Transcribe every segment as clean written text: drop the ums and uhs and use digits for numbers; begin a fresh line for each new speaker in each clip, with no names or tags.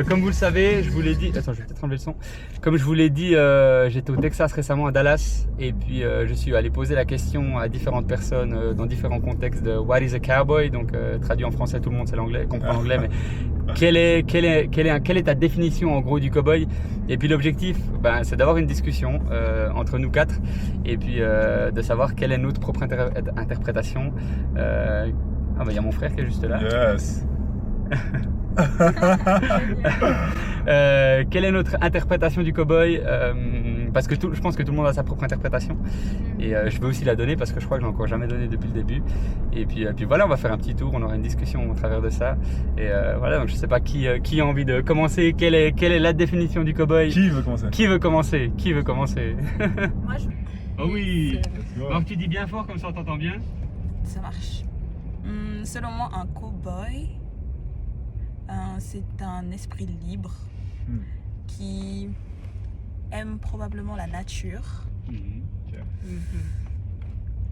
Comme vous le savez, je vous l'ai dit. Attends, je vais peut-être enlever le son. Comme je vous l'ai dit, j'étais au Texas récemment, à Dallas, et puis je suis allé poser la question à différentes personnes dans différents contextes de What is a cowboy? Donc traduit en français, tout le monde sait l'anglais, comprend l'anglais, mais quelle est ta définition en gros du cowboy? Et puis l'objectif, c'est d'avoir une discussion entre nous quatre, et puis de savoir quelle est notre propre interprétation. Ah y a mon frère qui est juste là.
Yes.
Quelle est notre interprétation du cowboy? Parce que je pense que tout le monde a sa propre interprétation, et je vais aussi la donner parce que je crois que je l'ai encore jamais donnée depuis le début. Et puis voilà, on va faire un petit tour, on aura une discussion au travers de ça. Et voilà, donc je sais pas qui a envie de commencer. Quelle est la définition du cowboy?
Qui veut commencer?
Qui veut commencer?
Moi, je...
Oh oui.
Ouais.
Alors tu dis bien fort comme ça on t'entend bien.
Ça marche. Selon moi, un cow-boy, c'est un esprit libre qui aime probablement la nature,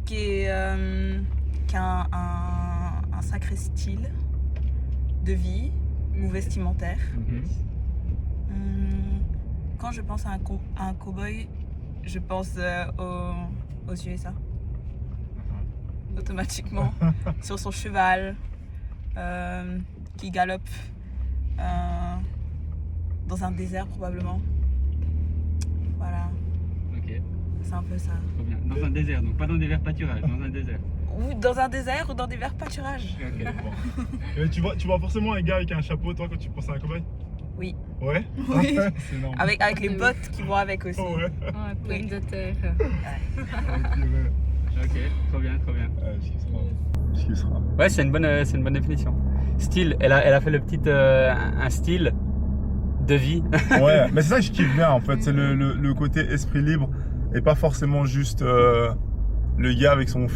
qui a un sacré style de vie ou vestimentaire. Quand je pense à un cow-boy, je pense aux USA. Automatiquement, sur son cheval, qui galope dans un désert probablement. Voilà,
Ok,
c'est un peu ça.
trop bien. Dans un désert, donc pas dans des verts pâturages, dans un désert.
Ou dans un désert ou dans des verts pâturages.
Ok.
Et tu vois forcément un gars avec un chapeau, toi, quand tu penses à un cowboy?
Oui,
Ouais.
oui.
C'est énorme.
Avec les bottes qui vont avec aussi.
Oh, ouais.
Ouais, pleine de terre.
Ok, trop bien.
Je kifferai.
Ouais, c'est une bonne définition. Style, elle a fait le petit un style de vie.
Ouais, mais c'est ça que je kiffe bien en fait, c'est le côté esprit libre et pas forcément juste le gars avec son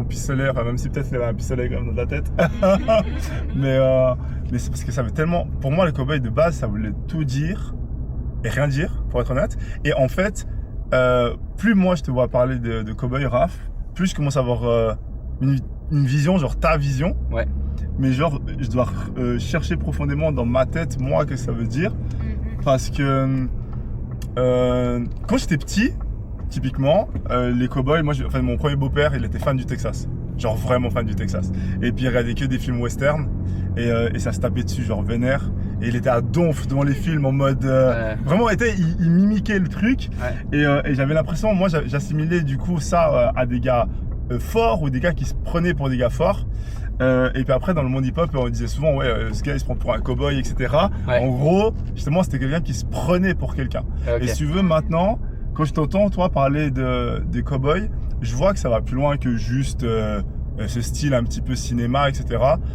pistolet, enfin, même si peut-être il avait un pistolet quand même dans la tête. mais c'est parce que ça veut tellement. Pour moi, le cowboy de base, ça voulait tout dire et rien dire, pour être honnête. Et en fait, plus moi je te vois parler de cowboy, Raph, plus je commence à avoir une vision, genre ta vision.
Ouais.
Mais genre, je dois chercher profondément dans ma tête, moi, qu'est-ce que ça veut dire. Parce que quand j'étais petit, typiquement, les cowboys, mon premier beau-père, il était fan du Texas. Genre vraiment fan du Texas. Et puis il regardait que des films western. Et ça se tapait dessus, genre vénère. Et il était à donf devant les films en mode. Vraiment, il mimiquait le truc.
Ouais.
Et j'avais l'impression, moi, j'assimilais du coup ça à des gars forts ou des gars qui se prenaient pour des gars forts. Et puis après, dans le monde hip-hop, on disait souvent, ouais, ce gars il se prend pour un cowboy, etc.
Ouais.
En gros, justement, c'était quelqu'un qui se prenait pour quelqu'un.
Ok.
Et si tu veux, maintenant, quand je t'entends, toi, parler des cowboys, je vois que ça va plus loin que juste ce style un petit peu cinéma, etc.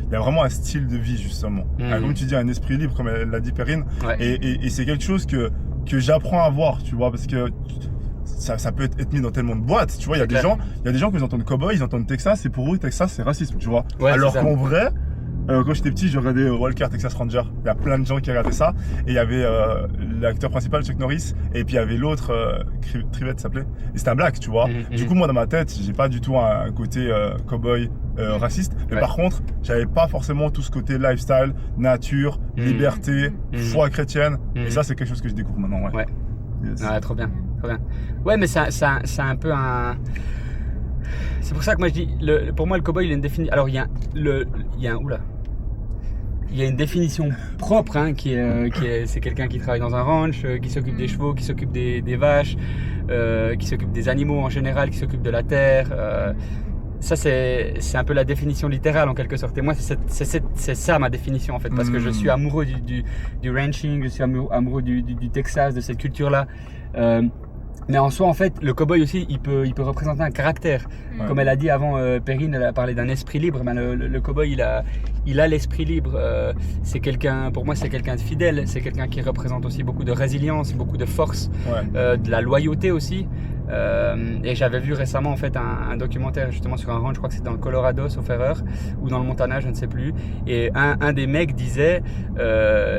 Il y a vraiment un style de vie, justement. Comme tu dis, un esprit libre, comme l'a dit Perrine.
Ouais.
Et c'est quelque chose que j'apprends à voir, tu vois, parce que ça peut être mis dans tellement de boîtes, tu vois. Il y a des gens qui entendent cowboy, ils entendent Texas, et pour eux, Texas, c'est racisme, tu vois.
Ouais,
alors
c'est ça.
qu'en vrai, quand j'étais petit, je regardais Walker Texas Ranger. Il y a plein de gens qui regardaient ça. Et il y avait l'acteur principal, Chuck Norris, et puis il y avait l'autre, Trivette s'appelait. Et c'était un black, tu vois. Du coup, moi, dans ma tête, j'ai pas du tout un côté cowboy raciste. Mais par contre, j'avais pas forcément tout ce côté lifestyle, nature, liberté, foi chrétienne. Et ça, c'est quelque chose que je découvre maintenant, ouais.
Ouais.
Yes.
Ouais, trop bien. Ouais, mais c'est un peu un. C'est pour ça que moi je dis, pour moi le cowboy il a une définition. Alors il y a une définition propre, hein, c'est quelqu'un qui travaille dans un ranch, qui s'occupe des chevaux, qui s'occupe des vaches, qui s'occupe des animaux en général, qui s'occupe de la terre. Ça c'est un peu la définition littérale en quelque sorte. Et moi c'est ça ma définition en fait, parce que je suis amoureux du ranching, je suis amoureux du Texas, de cette culture-là. Mais en soi, en fait, le cowboy aussi, il peut représenter un caractère.
Ouais.
Comme elle a dit avant, Perrine, elle a parlé d'un esprit libre. Ben, le cowboy, il a l'esprit libre. C'est quelqu'un, pour moi, c'est quelqu'un de fidèle. C'est quelqu'un qui représente aussi beaucoup de résilience, beaucoup de force,
Ouais.
de la loyauté aussi. Et j'avais vu récemment en fait un documentaire justement sur un ranch, je crois que c'est dans le Colorado sauf erreur, ou dans le Montana, je ne sais plus. Et un des mecs disait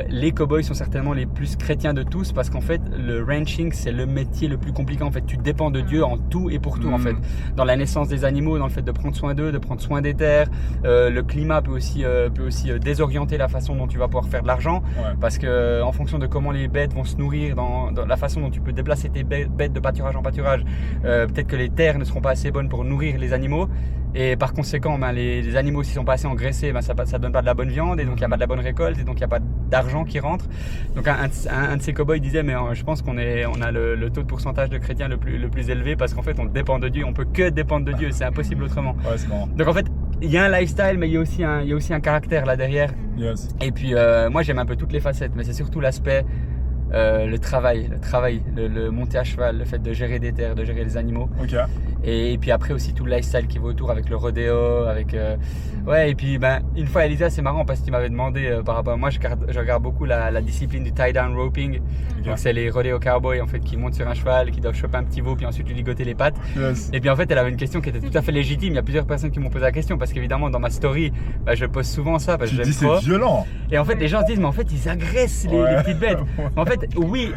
les cowboys sont certainement les plus chrétiens de tous parce qu'en fait le ranching c'est le métier le plus compliqué. En fait tu dépends de Dieu en tout et pour tout en fait. Dans la naissance des animaux, dans le fait de prendre soin d'eux, de prendre soin des terres. Le climat peut aussi désorienter la façon dont tu vas pouvoir faire de l'argent parce que en fonction de comment les bêtes vont se nourrir, dans la façon dont tu peux déplacer tes bêtes de pâturage en pâturage, peut-être que les terres ne seront pas assez bonnes pour nourrir les animaux et par conséquent les animaux s'ils sont pas assez engraissés, ça donne pas de la bonne viande et donc il n'y a pas de la bonne récolte et donc il n'y a pas d'argent qui rentre. Donc un de ces cow-boys disait mais je pense qu'on a le taux de pourcentage de chrétiens le plus élevé parce qu'en fait on dépend de Dieu, on peut que dépendre de Dieu, c'est impossible autrement.
Ouais, c'est marrant.
Donc en fait il y a un lifestyle mais il y a aussi un caractère là derrière.
Yes.
Et puis moi j'aime un peu toutes les facettes mais c'est surtout l'aspect le travail, le monter à cheval, le fait de gérer des terres, de gérer les animaux.
Ok.
Et puis après aussi tout le lifestyle qui va autour avec le rodéo, avec ouais. Et puis une fois Elisa, c'est marrant parce que tu m'avais demandé par rapport à moi, je regarde beaucoup la discipline du tie down roping.
Okay.
Donc c'est les rodéo cowboys en fait qui montent sur un cheval, qui doivent choper un petit veau puis ensuite lui ligoter les pattes.
Yes.
Et puis en fait elle avait une question qui était tout à fait légitime. Il y a plusieurs personnes qui m'ont posé la question parce qu'évidemment dans ma story je pose souvent ça parce que j'aime trop.
C'est violent.
Et en fait les gens se disent mais en fait ils agressent les petites bêtes. En fait oui,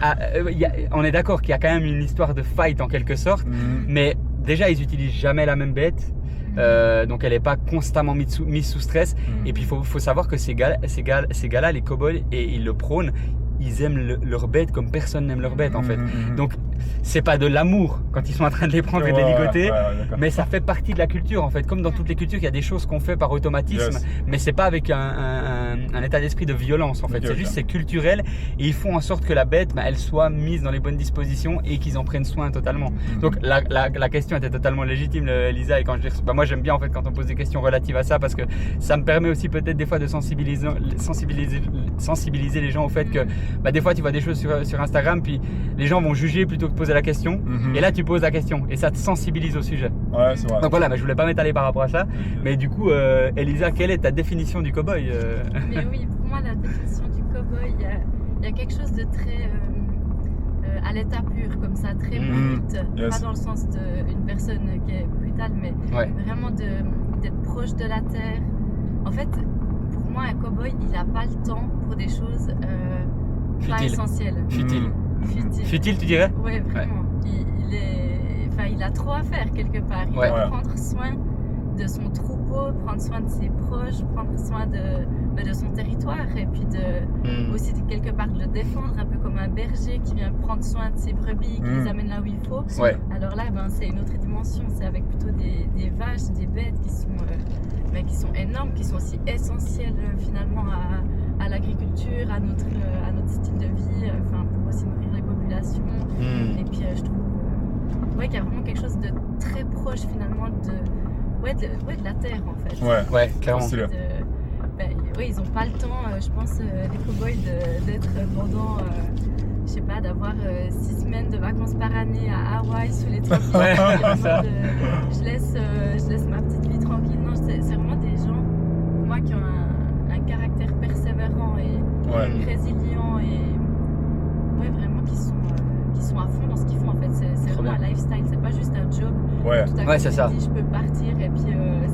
on est d'accord qu'il y a quand même une histoire de fight en quelque sorte, mais déjà ils utilisent jamais la même bête. Donc elle n'est pas constamment mise sous stress. Et puis il faut savoir que ces gars-là, les cowboys, et ils le prônent, ils aiment leur bête comme personne n'aime leur bête en fait. Donc c'est pas de l'amour quand ils sont en train de les prendre et de les ligoter, mais ça fait partie de la culture en fait. Comme dans toutes les cultures, il y a des choses qu'on fait par automatisme, mais c'est pas avec un état d'esprit de violence en fait. C'est juste c'est culturel et ils font en sorte que la bête, elle soit mise dans les bonnes dispositions et qu'ils en prennent soin totalement. Donc la question était totalement légitime, Elisa. Et quand moi j'aime bien en fait quand on pose des questions relatives à ça parce que ça me permet aussi peut-être des fois de sensibiliser les gens au fait que des fois tu vois des choses sur Instagram puis les gens vont juger plutôt que poser la question et là tu poses la question et ça te sensibilise au sujet.
Ouais, c'est vrai.
Donc voilà, je voulais pas m'étaler par rapport à ça, mais du coup Elisa, quelle est ta définition du cow-boy
Mais oui, pour moi la définition du cow-boy, il y a quelque chose de très à l'état pur comme ça, très brut, pas dans le sens d'une personne qui est brutale, mais vraiment d'être proche de la terre. En fait, pour moi un cow-boy il n'a pas le temps pour des choses pas essentielles.
Futile, tu dirais?
Oui, vraiment. Il a trop à faire quelque part. Il doit prendre soin de son troupeau, prendre soin de ses proches, prendre soin de son territoire et puis aussi quelque part de le défendre, un peu comme un berger qui vient prendre soin de ses brebis, qui les amène là où il faut. Alors là, c'est une autre dimension. C'est avec plutôt des vaches, des bêtes qui sont énormes, qui sont aussi essentielles finalement à l'agriculture, à notre style de vie, pour aussi nourrir les populations. Et puis je trouve qu'il y a vraiment quelque chose de très proche finalement de la terre en fait.
Ouais, clairement.
Ils n'ont pas le temps, je pense, les cow-boys d'être pendant, je sais pas, d'avoir 6 semaines de vacances par année à Hawaï sous les tropiques. Je laisse ma petite vie tranquille. Non, c'est vraiment des gens, pour moi, qui ont un caractère persévérant et résilient et vraiment qui sont à fond dans ce qu'ils font en fait. C'est vraiment un lifestyle, c'est pas juste un job. Tout à coup,
c'est ça.
Je peux partir et puis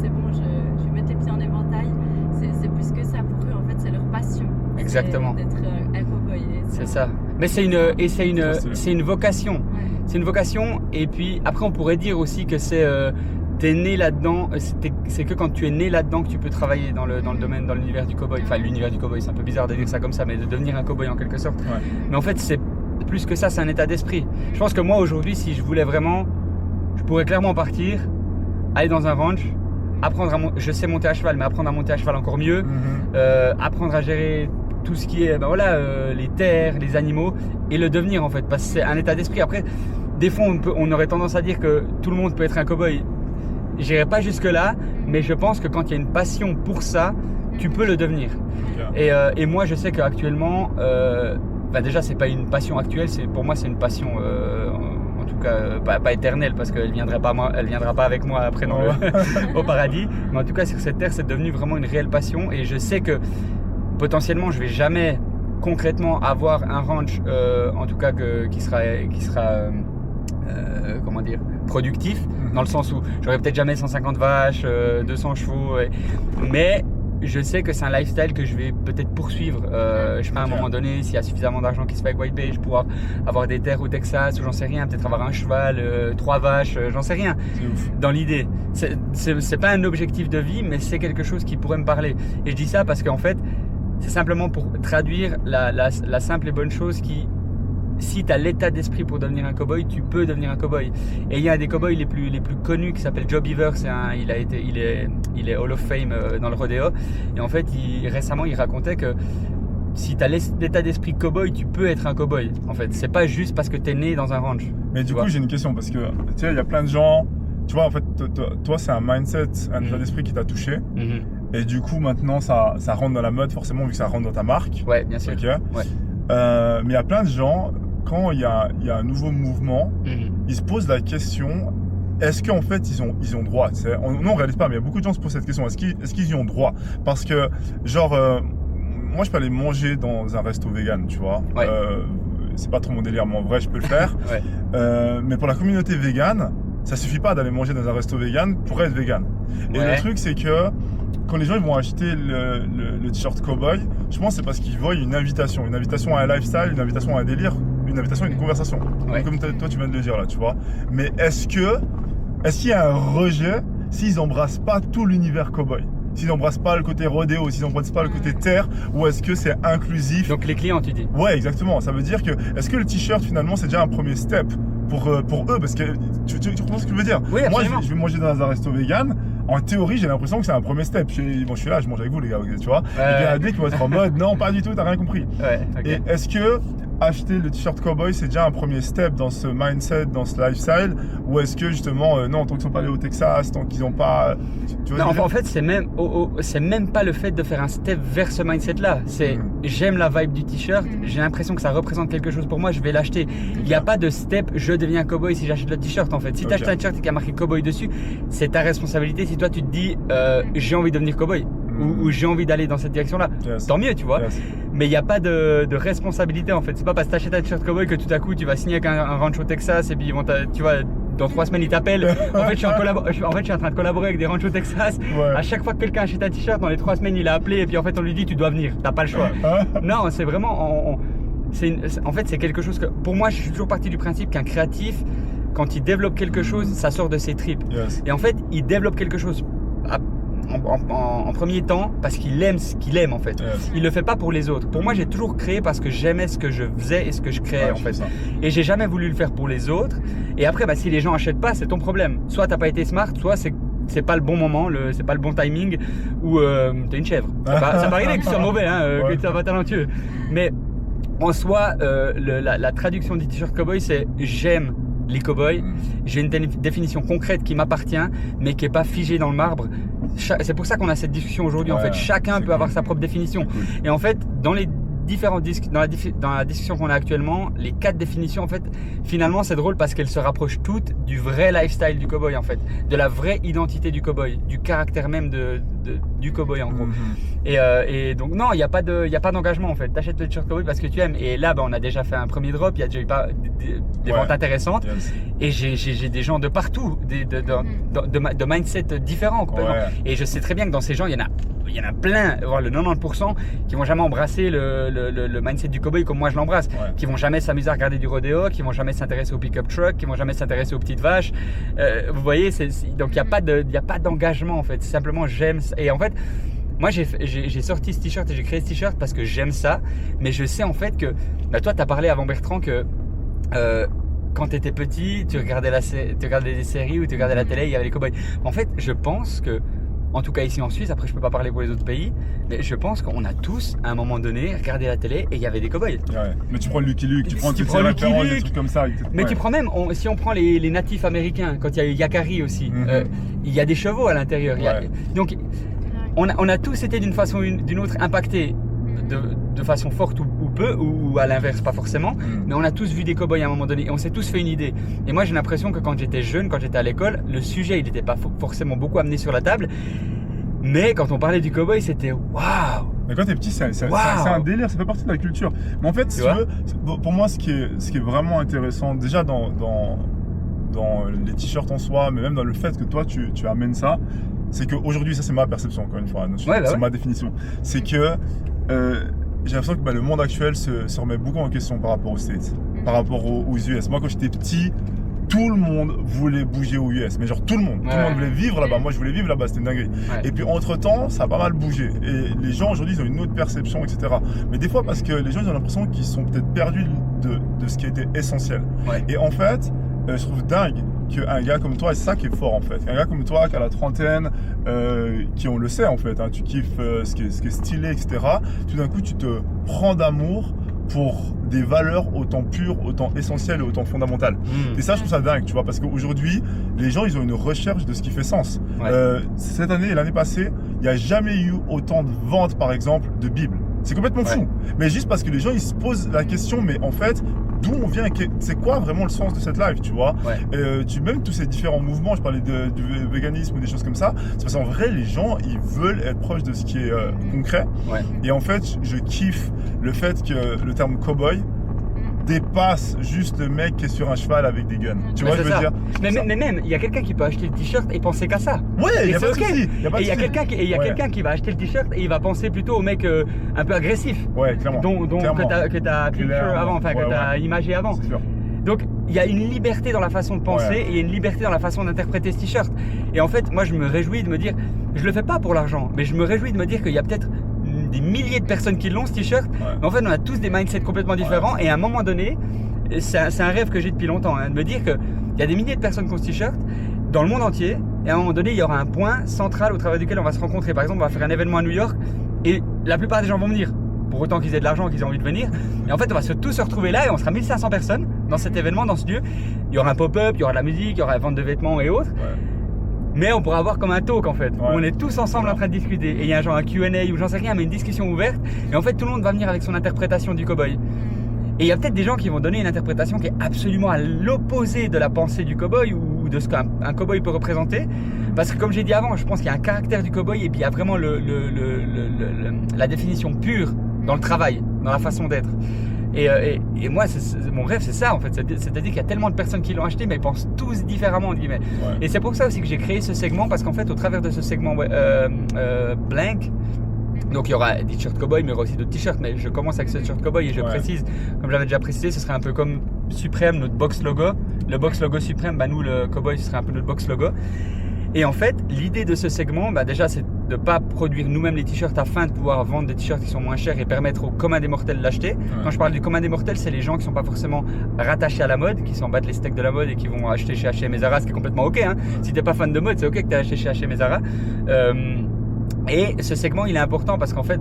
c'est bon, je vais mettre les pieds en éventail. C'est plus que ça pour eux en fait, c'est leur passion.
Exactement.
D'être un cow-boy.
C'est ça. Mais c'est une vocation. C'est une vocation et puis après on pourrait dire aussi que t'es né là-dedans, c'est que quand tu es né là-dedans que tu peux travailler dans le domaine, dans l'univers du cow-boy. Enfin, l'univers du cow-boy, c'est un peu bizarre de dire ça comme ça, mais de devenir un cow-boy en quelque sorte. Mais en fait, c'est plus que ça, c'est un état d'esprit. Je pense que moi, aujourd'hui, si je voulais vraiment, je pourrais clairement partir, aller dans un ranch, je sais monter à cheval, mais apprendre à monter à cheval encore mieux, apprendre à gérer tout ce qui est, les terres, les animaux, et le devenir en fait, parce que c'est un état d'esprit. Après, des fois, on aurait tendance à dire que tout le monde peut être un cow-boy. J'irai pas jusque là, mais je pense que quand il y a une passion pour ça, tu peux le devenir. Et moi, je sais qu'actuellement, déjà, c'est pas une passion actuelle. Pour moi, c'est une passion, en tout cas, pas éternelle, parce qu'elle viendra pas avec moi après au paradis. Mais en tout cas, sur cette terre, c'est devenu vraiment une réelle passion. Et je sais que potentiellement, je vais jamais concrètement avoir un ranch, en tout cas qui sera comment dire, productif, dans le sens où j'aurais peut-être jamais 150 vaches, 200 chevaux, mais je sais que c'est un lifestyle que je vais peut-être poursuivre. Je sais pas, à un moment donné, s'il y a suffisamment d'argent qui se fait avec White Bay, je pourrais avoir des terres au Texas, ou j'en sais rien, peut-être avoir un cheval, 3 vaches, j'en sais rien.
C'est ouf.
Dans l'idée, c'est pas un objectif de vie, mais c'est quelque chose qui pourrait me parler. Et je dis ça parce qu'en fait, c'est simplement pour traduire la simple et bonne chose qui, si tu as l'état d'esprit pour devenir un cowboy, tu peux devenir un cowboy. Et il y a un des cowboys les plus connus qui s'appelle Joe Beaver. Il est Hall of Fame dans le rodéo. Et en fait, récemment, il racontait que si tu as l'état d'esprit cowboy, tu peux être un cowboy. En fait, c'est pas juste parce que tu es né dans un ranch.
Mais du coup, j'ai une question parce que tu sais, il y a plein de gens. Tu vois, en fait, toi, c'est un mindset, un état d'esprit qui t'a touché. Et du coup, maintenant, ça rentre dans la mode, forcément, vu que ça rentre dans ta marque.
Ouais, bien sûr.
Okay.
Ouais.
Mais il y a plein de gens, quand il y a un nouveau mouvement, ils se posent la question, est-ce qu'en fait, ils ont droit? On réalise pas, mais il y a beaucoup de gens qui se posent cette question. Est-ce qu'ils y ont droit? Parce que, genre, moi, je peux aller manger dans un resto vegan, tu vois.
Ouais.
C'est pas trop mon délire, mais en vrai, je peux le faire.
Ouais.
Mais pour la communauté vegan, ça suffit pas d'aller manger dans un resto vegan pour être vegan. Et le truc, c'est que quand les gens ils vont acheter le t-shirt cowboy, je pense que c'est parce qu'ils voient une invitation à un lifestyle, une invitation à un délire, une invitation à une conversation.
Ouais.
Comme toi, tu viens de le dire là, tu vois. Mais est-ce qu'il y a un rejet s'ils embrassent pas tout l'univers cowboy? S'ils n'embrassent pas le côté rodéo, s'ils n'embrassent pas le côté terre, ou est-ce que c'est inclusif?
Donc les clients, tu dis?
Ouais, exactement. Ça veut dire que, est-ce que le t-shirt finalement c'est déjà un premier step pour eux? Parce que tu comprends ce que je veux dire?
Oui,
moi, je vais manger dans un resto vegan. En théorie, j'ai l'impression que c'est un premier step. Je suis là, je mange avec vous les gars, tu vois. Et il y a des qui vont être en mode, non, pas du tout, t'as rien compris.
Ouais, okay.
Et est-ce que acheter le t-shirt cowboy, c'est déjà un premier step dans ce mindset, dans ce lifestyle, ou est-ce que justement, non, tant qu'ils sont pas allés au Texas, tant qu'ils n'ont pas, tu vois?
Non, en fait, c'est même pas le fait de faire un step vers ce mindset-là. C'est j'aime la vibe du t-shirt, j'ai l'impression que ça représente quelque chose pour moi, je vais l'acheter. Il n'y a pas de step, je deviens cowboy si j'achète le t-shirt en fait. Si tu achètes un t-shirt qui a marqué cowboy dessus, c'est ta responsabilité. Si toi tu te dis j'ai envie de devenir cowboy ou j'ai envie d'aller dans cette direction-là, tant mieux, tu vois. Mais il n'y a pas de responsabilité en fait. C'est pas parce que tu achètes un t-shirt cowboy que tout à coup tu vas signer avec un ranch au Texas et puis tu vois, dans 3 semaines ils t'appellent. En fait, je suis en train de collaborer avec des ranchs au Texas. À chaque fois que quelqu'un achète un t-shirt, dans les 3 semaines il a appelé et puis en fait on lui dit tu dois venir, t'as pas le choix. Non, c'est vraiment en fait c'est quelque chose que pour moi je suis toujours parti du principe qu'un créatif quand il développe quelque chose ça sort de ses tripes. Et en fait il développe quelque chose en premier temps parce qu'il aime ce qu'il aime en fait. Il le fait pas pour les autres. Pour moi j'ai toujours créé parce que j'aimais ce que je faisais et ce que je créais en fait. Et j'ai jamais voulu le faire pour les autres. Et après si les gens achètent pas c'est ton problème. Soit t'as pas été smart, soit c'est pas le bon moment, c'est pas le bon timing ou t'es une chèvre. Ça peut arriver que tu sois mauvais, que tu sois pas talentueux. Mais en soi la traduction du t-shirt cowboy c'est j'aime les cowboys, j'ai une définition concrète qui m'appartient mais qui est pas figée dans le marbre. C'est pour ça qu'on a cette discussion aujourd'hui en fait. Chacun peut avoir sa propre définition. Et en fait dans les différentes dans la discussion qu'on a actuellement, les 4 définitions en fait, finalement c'est drôle parce qu'elles se rapprochent toutes du vrai lifestyle du cowboy en fait, de la vraie identité du cowboy, du caractère même du cowboy en gros. Et donc non, il y a pas d'engagement en fait. T'achètes le t-shirt cowboy parce que tu aimes. Et là, on a déjà fait un premier drop. Il y a déjà eu des ventes intéressantes. Et j'ai des gens de partout, de mindset différents complètement. Et je sais très bien que dans ces gens, il y en a plein, voire le 90%, qui vont jamais embrasser le mindset du cowboy comme moi je l'embrasse, qui vont jamais s'amuser à regarder du rodéo, qui vont jamais s'intéresser au pick-up truck, qui vont jamais s'intéresser aux petites vaches. Vous voyez, donc il y a pas d'engagement en fait. C'est simplement j'aime. Et en fait, moi j'ai sorti ce t-shirt et j'ai créé ce t-shirt parce que j'aime ça, mais je sais en fait que toi tu as parlé avant Bertrand que quand tu étais petit, tu regardais des séries ou tu regardais la télé, il y avait les cowboys. En fait, je pense que en tout cas ici en Suisse, après je peux pas parler pour les autres pays, mais je pense qu'on a tous à un moment donné regardé la télé et il y avait des cowboys.
Mais tu prends Lucky Luke, tu prends des trucs comme ça.
Mais tu prends même, si on prend les natifs américains, quand il y a eu Yakari aussi, il y a des chevaux à l'intérieur. Donc on a tous été d'une façon ou d'une autre impactés de façon forte ou peu, ou à l'inverse pas forcément, mais on a tous vu des cow-boys à un moment donné et on s'est tous fait une idée. Et moi j'ai l'impression que quand j'étais jeune, quand j'étais à l'école, le sujet il n'était pas forcément beaucoup amené sur la table, mais quand on parlait du cow-boy c'était waouh.
Mais quand t'es petit, c'est un délire, ça fait partie de la culture. Mais en fait, si tu veux, pour moi, ce qui est vraiment intéressant, déjà dans dans les t-shirts en soi, mais même dans le fait que toi tu amènes ça, c'est qu'aujourd'hui, ça c'est ma perception encore une fois, c'est ma définition, c'est que j'ai l'impression que le monde actuel se remet beaucoup en question par rapport aux States, par rapport aux US. Moi quand j'étais petit, tout le monde voulait bouger aux US, mais genre tout le monde voulait vivre là-bas. Moi je voulais vivre là-bas, c'était une dinguerie. Et puis entre temps, ça a pas mal bougé. Et les gens aujourd'hui ils ont une autre perception, etc. Mais des fois parce que les gens ils ont l'impression qu'ils sont peut-être perdus de ce qui était essentiel. Et en fait, je trouve dingue qu'un gars comme toi, et c'est ça qui est fort en fait, un gars comme toi qui a la trentaine, qui on le sait en fait, hein, tu kiffes ce qui est stylé, etc. Tout d'un coup tu te prends d'amour pour des valeurs autant pures, autant essentielles et autant fondamentales. Et ça, je trouve ça dingue, tu vois, parce qu'aujourd'hui, les gens, ils ont une recherche de ce qui fait sens. Cette année et l'année passée, il n'y a jamais eu autant de ventes, par exemple, de Bibles. C'est complètement fou. Mais juste parce que les gens, ils se posent la question, mais en fait, d'où on vient, c'est quoi vraiment le sens de cette life, tu vois. Même tous ces différents mouvements, je parlais du véganisme ou des choses comme ça, c'est parce qu'en vrai, les gens, ils veulent être proches de ce qui est concret. Et en fait, je kiffe le fait que le terme cowboy dépasse juste le mec qui est sur un cheval avec des guns. Tu vois, je veux dire.
Mais même, il y a quelqu'un qui peut acheter le t-shirt et penser qu'à ça.
Ouais, il y a pas de souci.
Et il y a quelqu'un qui va acheter le t-shirt et il va penser plutôt au mec un peu agressif.
Ouais, clairement.
Que t'as picture avant, enfin que t'as imagé avant.
C'est sûr.
Donc il y a une liberté dans la façon de penser et il y a une liberté dans la façon d'interpréter ce t-shirt. Et en fait, moi je me réjouis de me dire, je le fais pas pour l'argent, mais je me réjouis de me dire qu'il y a peut-être des milliers de personnes qui l'ont ce t-shirt. Mais en fait, on a tous des mindsets complètement différents et à un moment donné, c'est un rêve que j'ai depuis longtemps, de me dire qu'il y a des milliers de personnes qui ont ce t-shirt dans le monde entier et à un moment donné, il y aura un point central au travers duquel on va se rencontrer. Par exemple, on va faire un événement à New York et la plupart des gens vont venir. Pour autant qu'ils aient de l'argent, qu'ils aient envie de venir. Et en fait, on va tous se retrouver là et on sera 1500 personnes dans cet événement, dans ce lieu. Il y aura un pop-up, il y aura de la musique, il y aura la vente de vêtements et autres. Mais on pourra avoir comme un talk en fait, où on est tous ensemble en train de discuter. Et il y a un genre un Q&A ou j'en sais rien, mais une discussion ouverte. Et en fait, tout le monde va venir avec son interprétation du cow-boy. Et il y a peut-être des gens qui vont donner une interprétation qui est absolument à l'opposé de la pensée du cow-boy ou de ce qu'un cow-boy peut représenter. Parce que comme j'ai dit avant, je pense qu'il y a un caractère du cow-boy et puis il y a vraiment la définition pure dans le travail, dans la façon d'être. Et moi, mon rêve, c'est ça en fait. C'est-à-dire qu'il y a tellement de personnes qui l'ont acheté, mais ils pensent tous différemment, entre guillemets. Et c'est pour ça aussi que j'ai créé ce segment, parce qu'en fait, au travers de ce segment blank, donc il y aura des t-shirts cowboy, mais il y aura aussi d'autres t-shirts. Mais je commence avec ce t-shirt cowboy et je précise, comme j'avais déjà précisé, ce serait un peu comme Supreme, notre box logo. Le box logo Supreme, nous, le cowboy, ce serait un peu notre box logo. Et en fait, l'idée de ce segment, déjà, c'est de ne pas produire nous-mêmes les t-shirts afin de pouvoir vendre des t-shirts qui sont moins chers et permettre au commun des mortels de l'acheter. Quand je parle du commun des mortels, c'est les gens qui ne sont pas forcément rattachés à la mode, qui s'en battent les steaks de la mode et qui vont acheter chez H&M et Zara, ce qui est complètement ok. Si tu n'es pas fan de mode, c'est ok que tu aies acheté chez H&M et Zara. Et ce segment, il est important parce qu'en fait,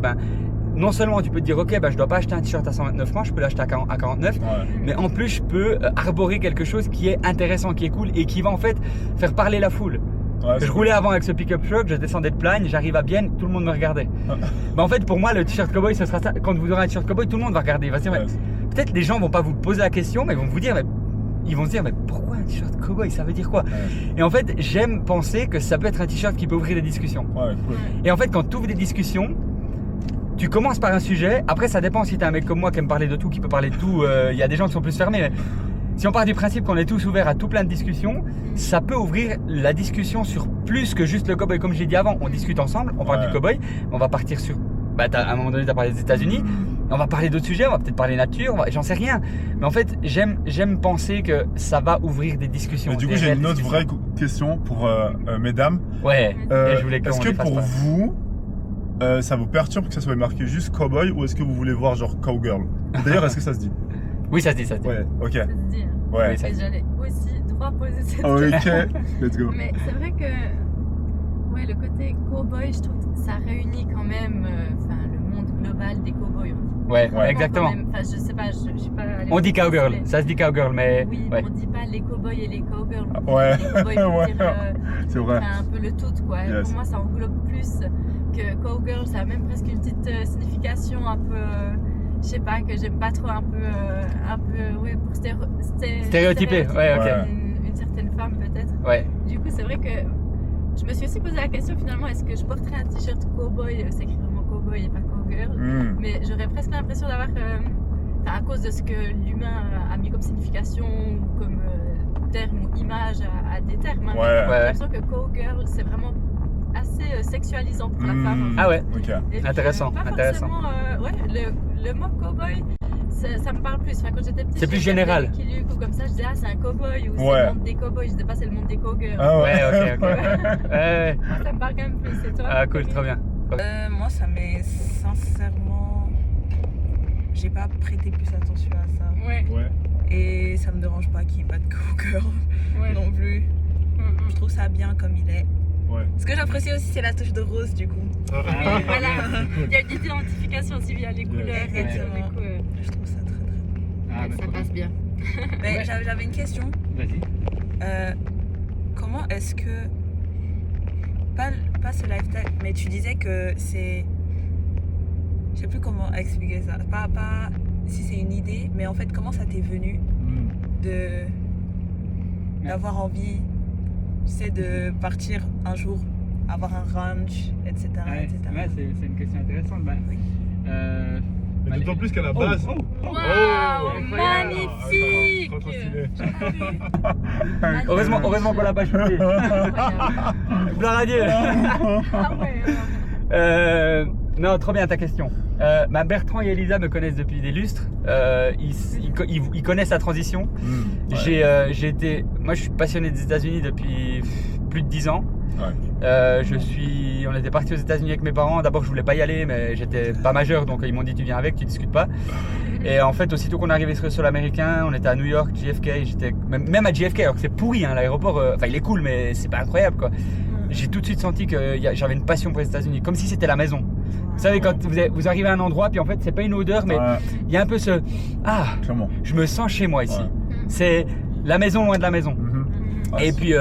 non seulement tu peux te dire ok, je dois pas acheter un t-shirt à 129 francs, je peux l'acheter à 49, mais en plus je peux arborer quelque chose qui est intéressant, qui est cool et qui va en fait faire parler la foule. Je roulais avant avec ce pick-up truck, je descendais de Plagne, j'arrive à Bienne, tout le monde me regardait. En fait, pour moi, le t-shirt cowboy, ce sera ça. Quand vous aurez un t-shirt cowboy, tout le monde va regarder. Peut-être les gens vont pas vous poser la question, mais ils vont se dire, mais pourquoi un t-shirt cowboy, ça veut dire quoi? Et en fait, j'aime penser que ça peut être un t-shirt qui peut ouvrir des discussions. Et en fait, quand tu ouvres des discussions, tu commences par un sujet. Après, ça dépend si tu es un mec comme moi qui aime parler de tout, qui peut parler de tout. Il y a des gens qui sont plus fermés. Mais si on part du principe qu'on est tous ouverts à tout plein de discussions, ça peut ouvrir la discussion sur plus que juste le cowboy. Comme j'ai dit avant, on discute ensemble, on parle du cowboy, on va partir sur. À un moment donné, tu as parlé des États-Unis, on va parler d'autres sujets, on va peut-être parler nature, j'en sais rien. Mais en fait, j'aime penser que ça va ouvrir des discussions.
Mais du coup, j'ai une autre vraie question pour mesdames.
Je voulais
est-ce que pour vous, ça vous perturbe que ça soit marqué juste cowboy ou est-ce que vous voulez voir genre cowgirl? D'ailleurs, est-ce que ça se dit?
Oui, ça se dit,
Ouais, ok.
Ça se dit.
Ouais.
Et j'allais aussi droit poser cette question.
Ok, let's go.
Mais c'est vrai que le côté cowboy, je trouve que ça réunit quand même le monde global des cowboys.
Ouais, exactement.
Je sais pas, je suis pas.
On dit cowgirl, ça se dit cowgirl, mais.
Oui, on dit pas les cowboys et les cowgirls.
Les
cowboys,
c'est vrai.
Un peu le tout, quoi. Pour moi, ça englobe plus que cowgirl, ça a même presque une petite signification un peu. Je sais pas, que j'aime pas trop un peu pour
stéréotyper,
une certaine femme peut-être. Du coup, c'est vrai que je me suis aussi posé la question finalement, est-ce que je porterais un t-shirt cowboy, c'est écrit vraiment cowboy et pas cowgirl, mais j'aurais presque l'impression d'avoir, à cause de ce que l'humain a mis comme signification, comme terme ou image à des termes. Hein.
Ouais.
J'ai l'impression que cowgirl, c'est vraiment assez sexualisant pour la femme.
Ah ouais.
Ok.
Et puis,
Intéressant,
pas
intéressant.
forcément, le mot cowboy, ça me parle plus. Enfin, quand j'étais petite,
C'est plus
je regardais
général.
Lucky Luke ou comme ça, je disais c'est un cowboy ou c'est
Ouais.
le monde des cowboys. Je disais pas c'est le monde des cowgirls.
Ah
Ouais, ok. Ouais.
Ça me parle quand même plus. Et toi?
Ah cool, trop bien.
Moi, ça m'est sincèrement. J'ai pas prêté plus attention à ça.
Ouais.
Ouais.
Et ça me dérange pas qu'il n'y ait pas de cowgirl
Ouais.
non plus. Je trouve ça bien comme il est.
Ouais.
Ce que j'apprécie aussi, c'est la touche de rose du coup.
Voilà. Il y a une identification aussi via les couleurs.
Exactement.
Du coup,
Je trouve ça très très bien.
Ah, bah,
ça
trop
passe bien.
Mais
Ouais.
j'avais une question.
Vas-y.
Comment est-ce que. Pas ce lifestyle, mais tu disais que c'est. Je sais plus comment expliquer ça. Pas si c'est une idée, mais en fait, comment ça t'est venu d'avoir envie, tu sais, de partir un jour, avoir un ranch, etc. etc.
c'est une question intéressante.
Oui.
Mais d'autant plus qu'à la base.
Waouh, magnifique!
Trop stylé.
Heureusement qu'on l'a pas shooté. Gloire à Dieu.
Ah ouais.
Non, trop bien ta question. Bertrand et Elisa me connaissent depuis des lustres. Ils connaissent la transition.
Ouais.
Moi, je suis passionné des États-Unis depuis plus de 10 ans.
Ouais.
On était partis aux États-Unis avec mes parents. D'abord, je voulais pas y aller, mais j'étais pas majeur, donc ils m'ont dit tu viens avec, tu discutes pas. Et en fait, aussitôt qu'on est arrivé sur le sol américain, on était à New York, JFK. J'étais même à JFK, alors que c'est pourri, hein, l'aéroport. Enfin, il est cool, mais c'est pas incroyable, quoi. J'ai tout de suite senti que j'avais une passion pour les États-Unis, comme si c'était la maison. Vous savez, quand vous arrivez à un endroit, puis en fait, c'est pas une odeur, mais il y a un peu ce
Clairement.
je me sens chez moi ici.
Ouais.
C'est la maison loin de la maison.
Ouais,
Et puis,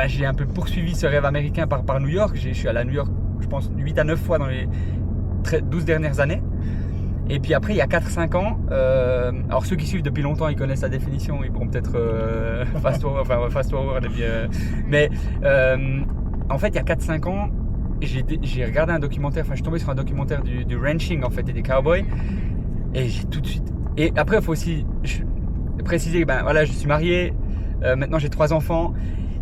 j'ai un peu poursuivi ce rêve américain par New York. Je suis allé à New York, je pense, 8 à 9 fois dans les 12 dernières années. Et puis après, il y a 4-5 ans, alors ceux qui suivent depuis longtemps, ils connaissent la définition, ils pourront peut-être fast forward. Mais en fait, il y a 4-5 ans, j'ai regardé un documentaire, je suis tombé sur un documentaire du ranching en fait, et des cowboys. Et j'ai tout de suite... Et après, il faut aussi préciser, voilà, je suis marié, maintenant j'ai 3 enfants.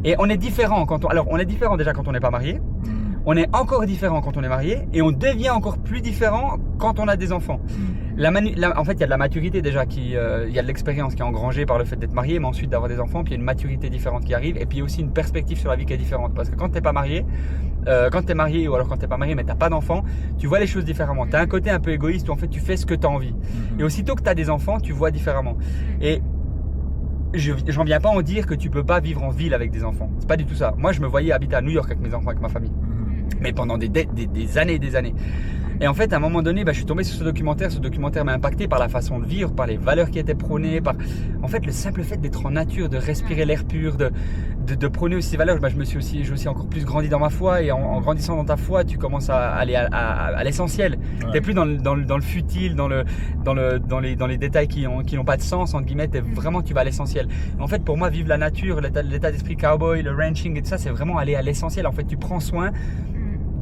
Et on est différent on est différent déjà quand on n'est pas marié. On est encore différent quand on est marié et on devient encore plus différent quand on a des enfants. En fait, il y a de la maturité déjà, il y a de l'expérience qui est engrangée par le fait d'être marié, mais ensuite d'avoir des enfants, puis il y a une maturité différente qui arrive, et puis il y a aussi une perspective sur la vie qui est différente. Parce que quand t'es pas marié, quand t'es marié ou alors quand t'es pas marié mais t'as pas d'enfants, tu vois les choses différemment. T'as un côté un peu égoïste où en fait tu fais ce que t'as envie. Et aussitôt que t'as des enfants, tu vois différemment. Et j'en viens pas en dire que tu peux pas vivre en ville avec des enfants. C'est pas du tout ça. Moi, je me voyais habiter à New York avec mes enfants, avec ma famille. Mais pendant des années et des années. Et en fait, à un moment donné, je suis tombé sur ce documentaire. Ce documentaire m'a impacté par la façon de vivre, par les valeurs qui étaient prônées, par en fait le simple fait d'être en nature, de respirer l'air pur, de prôner aussi ces valeurs. J'ai aussi encore plus grandi dans ma foi, et en grandissant dans ta foi, tu commences à aller à l'essentiel.
Ouais.
T'es plus dans le futile, dans les détails qui n'ont pas de sens entre guillemets. Vraiment, tu vas à l'essentiel. En fait, pour moi, vivre la nature, l'état d'esprit cowboy, le ranching et tout ça, c'est vraiment aller à l'essentiel. En fait, tu prends soin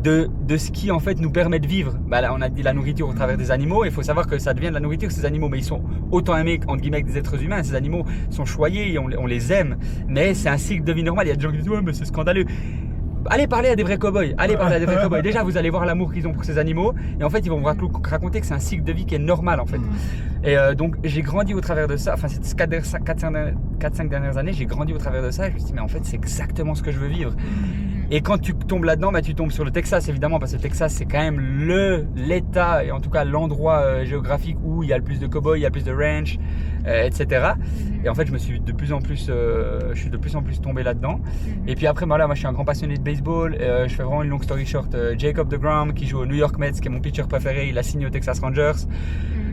de ce qui en fait nous permet de vivre. Là, on a dit la nourriture au travers des animaux. Il faut savoir que ça devient de la nourriture, ces animaux, mais ils sont autant aimés entre guillemets que des êtres humains. Ces animaux sont choyés et on les aime, mais c'est un cycle de vie normal. Il y a des gens qui disent ouais, mais c'est scandaleux. Allez parler à des vrais cow-boys. Déjà, vous allez voir l'amour qu'ils ont pour ces animaux, et en fait ils vont vous raconter que c'est un cycle de vie qui est normal en fait. Et donc j'ai grandi au travers de ça. Enfin, ces 4-5 dernières années, j'ai grandi au travers de ça, et je me suis dit mais en fait c'est exactement ce que je veux vivre. Et quand tu tombes là-dedans, tu tombes sur le Texas évidemment, parce que le Texas c'est quand même l'état, et en tout cas l'endroit géographique où il y a le plus de cow-boys, il y a le plus de ranch, etc. Et en fait je suis de plus en plus tombé là-dedans. Et puis après moi je suis un grand passionné de baseball. Je fais vraiment une long story short. Jacob deGrom qui joue aux New York Mets, qui est mon pitcher préféré, il a signé aux Texas Rangers.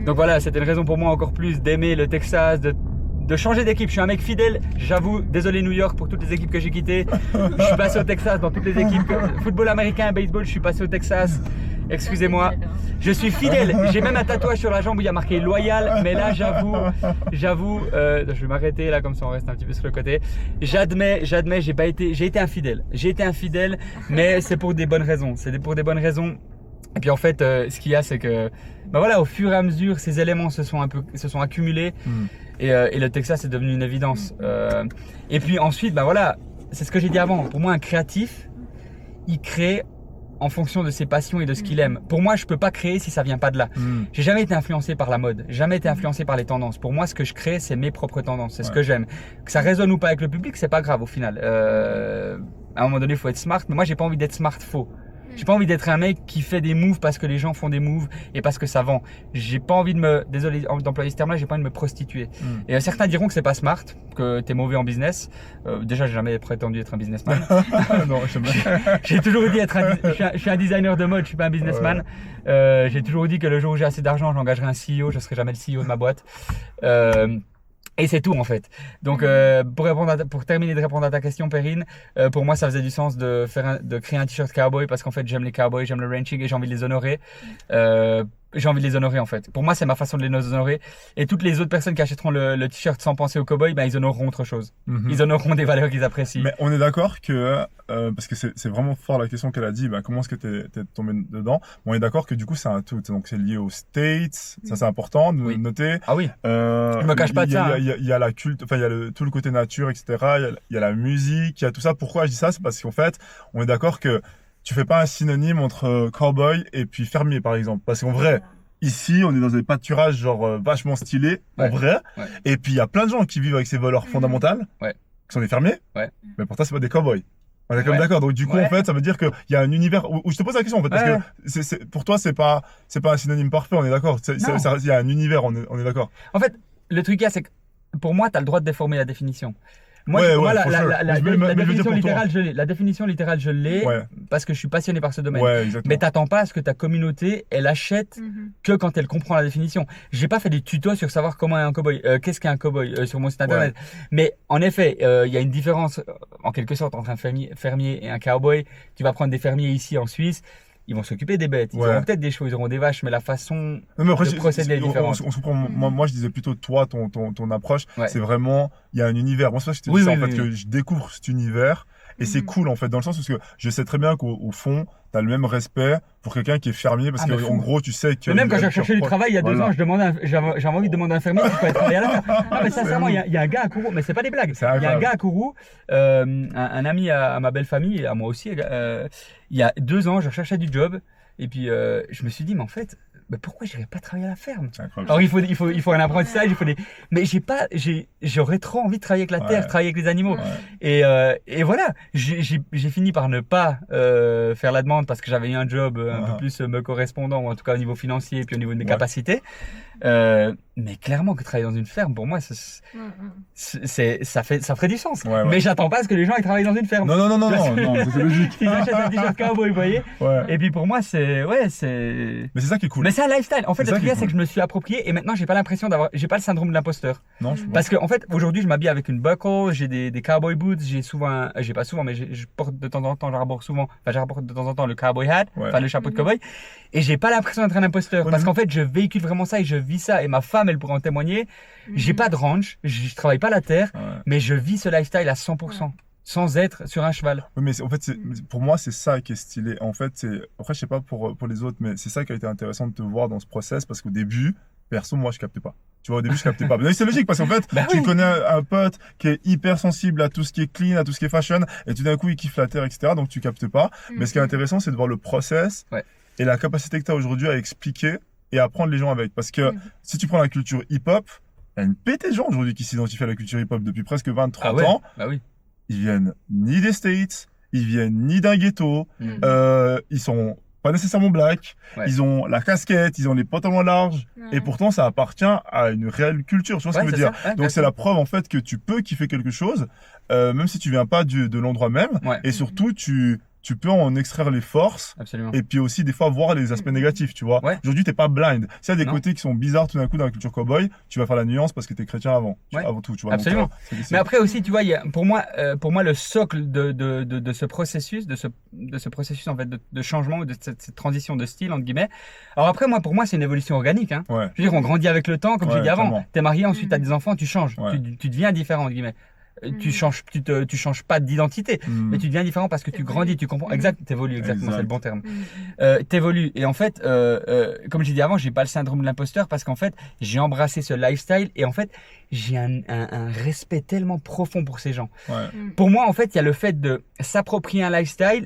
Donc voilà, c'était une raison pour moi encore plus d'aimer le Texas, de changer d'équipe. Je suis un mec fidèle, j'avoue, désolé New York pour toutes les équipes que j'ai quittées. Je suis passé au Texas dans toutes les équipes. Football américain, baseball, je suis passé au Texas. Excusez-moi, je suis fidèle. J'ai même un tatouage sur la jambe où il y a marqué loyal, mais là j'avoue, je vais m'arrêter là comme ça on reste un petit peu sur le côté. J'admets, j'ai été infidèle. Mais c'est pour des bonnes raisons. Et puis en fait, ce qu'il y a, c'est que bah voilà, au fur et à mesure, ces éléments se sont accumulés et le Texas est devenu une évidence. Et puis ensuite, bah voilà, c'est ce que j'ai dit avant. Pour moi, un créatif, il crée en fonction de ses passions et de ce qu'il aime. Pour moi, je peux pas créer si ça vient pas de là. J'ai jamais été influencé par la mode, jamais été influencé par les tendances. Pour moi, ce que je crée, c'est mes propres tendances, c'est ce que j'aime. Que ça résonne ou pas avec le public, c'est pas grave au final. À un moment donné, il faut être smart, mais moi, j'ai pas envie d'être smart faux. J'ai pas envie d'être un mec qui fait des moves parce que les gens font des moves et parce que ça vend. J'ai pas envie de désolé d'employer ce terme-là, j'ai pas envie de me prostituer. Et certains diront que c'est pas smart, que t'es mauvais en business. Déjà, j'ai jamais prétendu être un businessman.
Non,
j'ai toujours dit je suis un designer de mode, je suis pas un businessman. J'ai toujours dit que le jour où j'ai assez d'argent, j'engagerai un CEO, je serai jamais le CEO de ma boîte. Et c'est tout en fait. Donc pour terminer de répondre à ta question, Perrine, pour moi ça faisait du sens de créer un t-shirt cowboy parce qu'en fait j'aime les cowboys, j'aime le ranching et j'ai envie de les honorer. J'ai envie de les honorer en fait. Pour moi c'est ma façon de les honorer. Et toutes les autres personnes qui achèteront le t-shirt sans penser aux cowboys, ben ils honoreront autre chose. Ils honoreront des valeurs qu'ils apprécient.
Mais on est d'accord que parce que c'est vraiment fort la question qu'elle a dit. Comment est-ce que t'es tombé dedans? On est d'accord que du coup c'est un tout. Donc c'est lié aux States. Ça c'est important de noter.
Ah oui. Je me cache pas de ça.
Il y a la culte, enfin il y a tout le côté nature, etc. Il y a la musique, il y a tout ça. Pourquoi je dis ça? C'est parce qu'en fait on est d'accord que tu fais pas un synonyme entre cowboy et puis fermier par exemple. Parce qu'en vrai, ici, on est dans des pâturages genre vachement stylés, en vrai. Et puis il y a plein de gens qui vivent avec ces valeurs fondamentales, qui sont des fermiers. Mais pour toi, c'est pas des cowboys. On est comme d'accord. Donc du coup, en fait, ça veut dire qu'il y a un univers où je te pose la question en fait, parce que pour toi, c'est pas un synonyme parfait. On est d'accord. Il y a un univers. On est d'accord.
En fait, le truc c'est que pour moi, tu as le droit de déformer la définition. Moi, la définition littérale, je l'ai parce que je suis passionné par ce domaine. Mais t'attends pas à ce que ta communauté, elle achète que quand elle comprend la définition. J'ai pas fait des tutos sur savoir comment est un cowboy, qu'est-ce qu'est un cowboy sur mon site internet. Mais en effet, il y a une différence en quelque sorte entre un fermier et un cowboy. Tu vas prendre des fermiers ici en Suisse. Ils vont s'occuper des bêtes, ils auront peut-être des chevaux, ils auront des vaches, mais la façon de procéder est différente.
On se comprend. Moi, je disais plutôt toi, ton approche, c'est vraiment, il y a un univers. Moi, c'est pas que je te dis ça, en fait, que je découvre cet univers. Et c'est cool, en fait, dans le sens où je sais très bien qu'au fond, tu as le même respect pour quelqu'un qui est fermier, parce qu'en gros, tu sais que.
Même quand j'ai cherché du travail il y a 2 ans, j'avais envie de demander à un fermier si je pouvais travailler à la ferme. Non, mais sincèrement, il y a un gars à Kourou, mais c'est pas des blagues. Il y a un gars à Kourou, un ami à ma belle famille, et à moi aussi, il y a 2 ans, je cherchais du job, et puis je me suis dit, mais en fait, pourquoi j'irais pas travailler à la ferme? Alors il faut un apprentissage, mais j'aurais trop envie de travailler avec la terre, travailler avec les animaux. Et voilà, j'ai fini par ne pas faire la demande parce que j'avais eu un job un peu plus me correspondant, ou en tout cas au niveau financier et puis au niveau de mes capacités. Mais clairement que travailler dans une ferme, pour moi, ça ferait du sens. Mais j'attends pas à ce que les gens ils travaillent dans une ferme.
Non, c'est logique.
Ils achètent un t-shirt cowboy, vous voyez. Et puis pour moi,
Mais c'est ça qui est cool.
Mais c'est un lifestyle. En fait, le truc c'est que je me suis approprié et maintenant j'ai pas l'impression j'ai pas le syndrome de l'imposteur.
Non.
Parce que en fait, aujourd'hui, je m'habille avec une buckle, j'ai des cowboy boots, j'ai pas souvent, mais je porte de temps en temps, j'arbore de temps en temps le cowboy hat, enfin le chapeau de cowboy, et j'ai pas l'impression d'être un imposteur parce qu'en fait, je véhicule vraiment ça et je vis ça et ma femme elle pourrait en témoigner. J'ai pas de ranch, je travaille pas la terre, mais je vis ce lifestyle à 100%. Sans être sur un cheval.
Oui, mais en fait, pour moi, c'est ça qui est stylé. En fait, après, je sais pas pour les autres, mais c'est ça qui a été intéressant de te voir dans ce process parce qu'au début, perso, moi, je captais pas. Tu vois, au début, je captais pas. Mais c'est logique parce qu'en fait, tu connais un pote qui est hyper sensible à tout ce qui est clean, à tout ce qui est fashion, et tout d'un coup, il kiffe la terre, etc. Donc, tu captes pas. Mais ce qui est intéressant, c'est de voir le process et la capacité que tu as aujourd'hui à expliquer et à prendre les gens avec. Parce que si tu prends la culture hip-hop, il y a une pétée de gens aujourd'hui qui s'identifient à la culture hip-hop depuis presque 20-30 ans. Ils viennent ni des States, ils viennent ni d'un ghetto, ils sont pas nécessairement black, ils ont la casquette, ils ont les pantalons larges, et pourtant ça appartient à une réelle culture, tu vois ce que je veux dire. Donc c'est la preuve en fait que tu peux kiffer quelque chose, même si tu viens pas de l'endroit même, et surtout tu peux en extraire les forces.
Absolument.
Et puis aussi des fois voir les aspects négatifs, tu vois. Aujourd'hui, t'es pas blind. S'il y a des côtés qui sont bizarres tout d'un coup dans la culture cowboy, tu vas faire la nuance parce que t'es chrétien avant tout, tu vois.
Absolument. Donc, mais après aussi, tu vois, pour moi le socle de ce processus, de ce processus en fait de changement, de cette transition de style entre guillemets. Alors après pour moi c'est une évolution organique. Hein. Je veux dire, on grandit avec le temps, comme j'ai dit avant. T'es marié, ensuite t'as des enfants, tu changes, tu deviens différent entre guillemets. tu changes pas d'identité, mais tu deviens différent parce que tu grandis, tu comprends. Exact, t'évolues, exactement, c'est le bon terme. T'évolues. Et en fait, comme j'ai dit avant, j'ai pas le syndrome de l'imposteur parce qu'en fait, j'ai embrassé ce lifestyle et en fait, j'ai un respect tellement profond pour ces gens. Pour moi, en fait, il y a le fait de s'approprier un lifestyle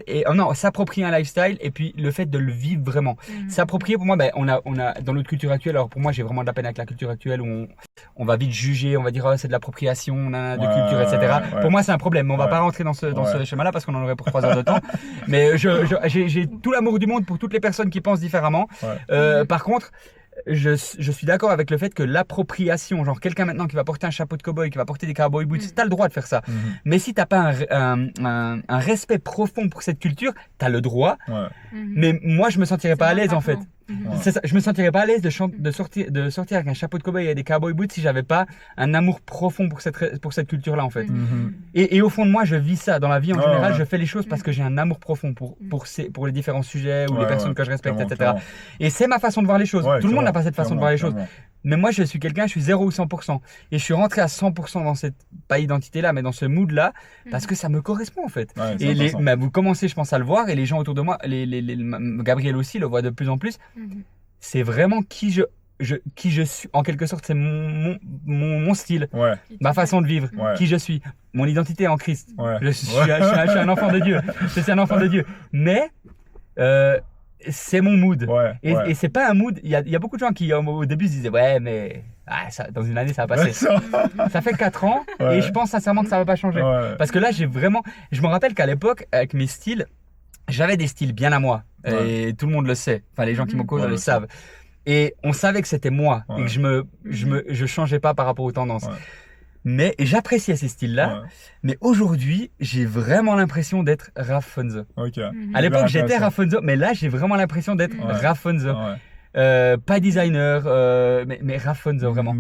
et puis le fait de le vivre vraiment. S'approprier, pour moi, on a dans notre culture actuelle, alors pour moi, j'ai vraiment de la peine avec la culture actuelle où on va vite juger, on va dire oh, c'est de l'appropriation de culture, etc. Pour moi, c'est un problème. Mais on va pas rentrer dans ce schéma-là parce qu'on en aurait pour 3 heures de temps. Mais j'ai tout l'amour du monde pour toutes les personnes qui pensent différemment. Par contre, je suis d'accord avec le fait que l'appropriation, genre quelqu'un maintenant qui va porter un chapeau de cow-boy, qui va porter des cowboy boots, t'as le droit de faire ça. Mais si t'as pas un respect profond pour cette culture, t'as le droit. Mais moi, je me sentirais pas à l'aise en fait. C'est ça, je me sentirais pas à l'aise de sortir avec un chapeau de cow-boy et des cowboy boots si j'avais pas un amour profond pour cette culture-là en fait. Et au fond de moi, je vis ça dans la vie en général. Je fais les choses parce que j'ai un amour profond pour les différents sujets ou les personnes que je respecte, etc. Et c'est ma façon de voir les choses. Tout le monde n'a pas cette façon de voir les choses. Mais moi, je suis je suis 0 ou 100%. Et je suis rentré à 100% dans cette, pas identité-là, mais dans ce mood-là, parce que ça me correspond en fait. Et vous commencez, je pense, à le voir, et les gens autour de moi, Gabriel aussi le voit de plus en plus. C'est vraiment qui je suis. En quelque sorte, c'est mon style, ma façon de vivre, qui je suis, mon identité en Christ. Je suis un enfant de Dieu. Je suis un enfant de Dieu. Mais c'est mon mood. Et c'est pas un mood. Il y a beaucoup de gens qui au début se disaient ouais mais dans une année ça va passer. Ça fait 4 ans et je pense sincèrement que ça va pas changer. Parce que là je me rappelle qu'à l'époque avec mes styles, j'avais des styles bien à moi et tout le monde le sait. Enfin les gens qui me connaissent le savent. Et on savait que c'était moi et que je changeais pas par rapport aux tendances. Mais j'appréciais ces styles-là, mais aujourd'hui, j'ai vraiment l'impression d'être Raf Fonzo. À l'époque, j'étais Raf Fonzo, mais là, j'ai vraiment l'impression d'être Raf Fonzo. Pas designer, mais Raf Fonzo, vraiment.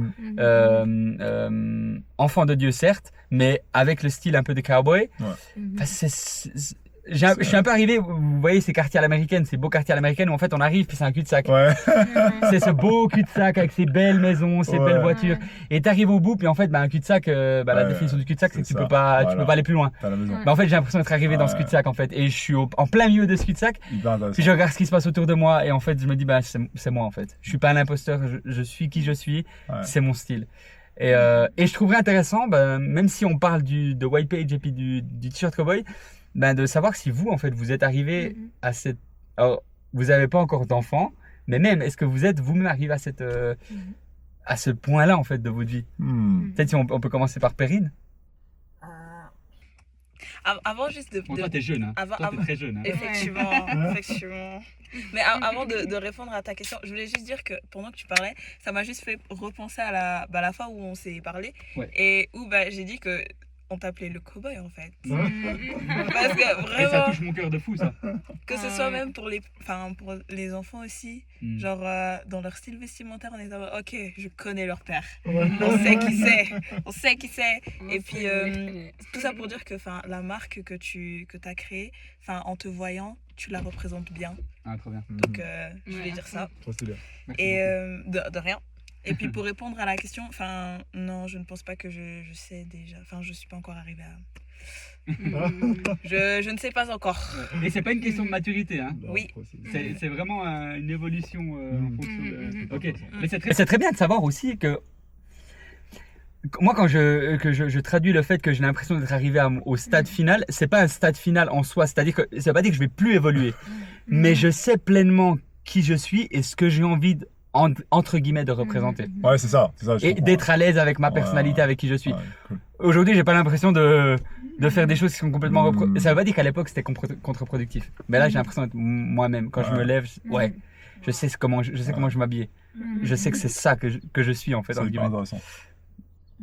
Enfant de Dieu, certes, mais avec le style un peu de cowboy. Je suis un peu arrivé, vous voyez ces quartiers à l'américaine, ces beaux quartiers à l'américaine où en fait on arrive puis c'est un cul-de-sac. C'est ce beau cul-de-sac avec ces belles maisons, ces belles voitures. Et t'arrives au bout puis en fait un cul-de-sac, la définition du cul-de-sac c'est que tu peux pas aller plus loin. Mais en fait j'ai l'impression d'être arrivé dans ce cul-de-sac en fait et je suis en plein milieu de ce cul-de-sac. Puis je regarde ce qui se passe autour de moi et en fait je me dis c'est moi en fait. Je suis pas un imposteur, je suis qui je suis, c'est mon style. Et je trouverais intéressant, même si on parle de White Page et puis du t-shirt cowboy, de savoir si vous, en fait, vous êtes arrivé à cette... Alors, vous n'avez pas encore d'enfant, mais même, est-ce que vous êtes vous-même arrivé à à ce point-là, en fait, de votre vie Peut-être si on peut commencer par Perrine.
Avant juste de...
Toi, t'es jeune, hein. Toi, t'es très jeune. Hein.
Effectivement. Mais avant de répondre à ta question, je voulais juste dire que pendant que tu parlais, ça m'a juste fait repenser à la fois où on s'est parlé et où j'ai dit que on t'appelait le cow-boy en fait. Parce que vraiment,
et ça touche mon cœur de fou ça.
Que ce soit même pour les enfants aussi, genre dans leur style vestimentaire, on est en mode ok, je connais leur père. On sait qui c'est. Et puis tout ça pour dire que la marque que tu as créée, en te voyant, tu la représentes bien.
Ah trop bien.
Donc je voulais dire ça.
Trop stylé.
Et de rien. Et puis pour répondre à la question, non, je ne pense pas que je sais déjà. Je suis pas encore arrivée à... je ne sais pas encore.
Et c'est pas une question de maturité, hein.
Oui.
C'est vraiment une évolution en fonction de... Ok. Mais c'est très bien de savoir aussi que moi quand je traduis le fait que j'ai l'impression d'être arrivé au stade final, c'est pas un stade final en soi. C'est-à-dire que ça veut pas dire que je vais plus évoluer, mais je sais pleinement qui je suis et ce que j'ai envie entre guillemets de représenter.
Ouais, c'est ça.
Et d'être à l'aise avec ma personnalité, avec qui je suis. Cool. Aujourd'hui, j'ai pas l'impression de faire des choses qui sont complètement ça veut pas dire qu'à l'époque c'était contre-productif. Mais là, j'ai l'impression d'être moi-même. Quand je me lève, je sais comment je m'habille. Je sais que c'est ça que je suis en fait.
C'est hyper intéressant.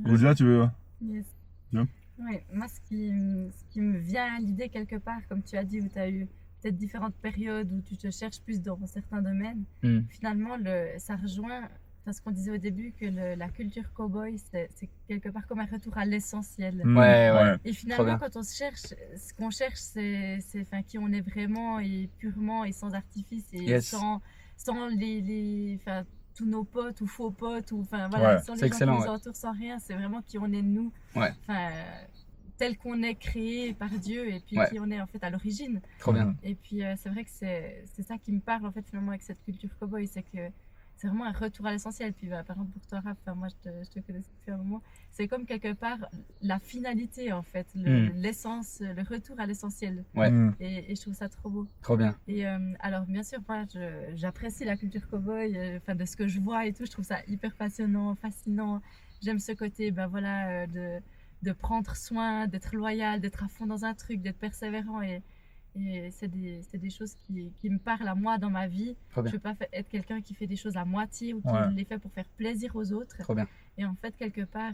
Claudia, tu veux?
Yes. Oui, moi ce qui me vient à l'idée quelque part, comme tu as dit, où tu as eu peut-être différentes périodes où tu te cherches plus dans certains domaines, finalement ça rejoint ce qu'on disait au début, que la culture cowboy c'est quelque part comme un retour à l'essentiel. Et finalement quand on se cherche, ce qu'on cherche c'est qui on est vraiment et purement et sans artifice et sans tous nos potes ou faux potes, ou enfin voilà, sans les gens
excellent,
qui nous entourent, sans rien, c'est vraiment qui on est nous. Enfin, tel qu'on est créé par Dieu et puis qui on est en fait à l'origine.
Trop bien.
Et puis c'est vrai que c'est ça qui me parle en fait finalement avec cette culture cowboy, c'est que c'est vraiment un retour à l'essentiel. Puis par exemple pour toi Raph, moi je te connais depuis un moment, c'est comme quelque part la finalité en fait, l'essence, le retour à l'essentiel. Et je trouve ça trop beau.
Trop bien.
Et alors bien sûr moi j'apprécie la culture cowboy, enfin de ce que je vois et tout, je trouve ça hyper passionnant, fascinant. J'aime ce côté voilà de prendre soin, d'être loyal, d'être à fond dans un truc, d'être persévérant et c'est des choses qui me parlent à moi dans ma vie. Je ne veux pas être quelqu'un qui fait des choses à moitié ou qui les fait pour faire plaisir aux autres.
Trop bien.
Et en fait, quelque part,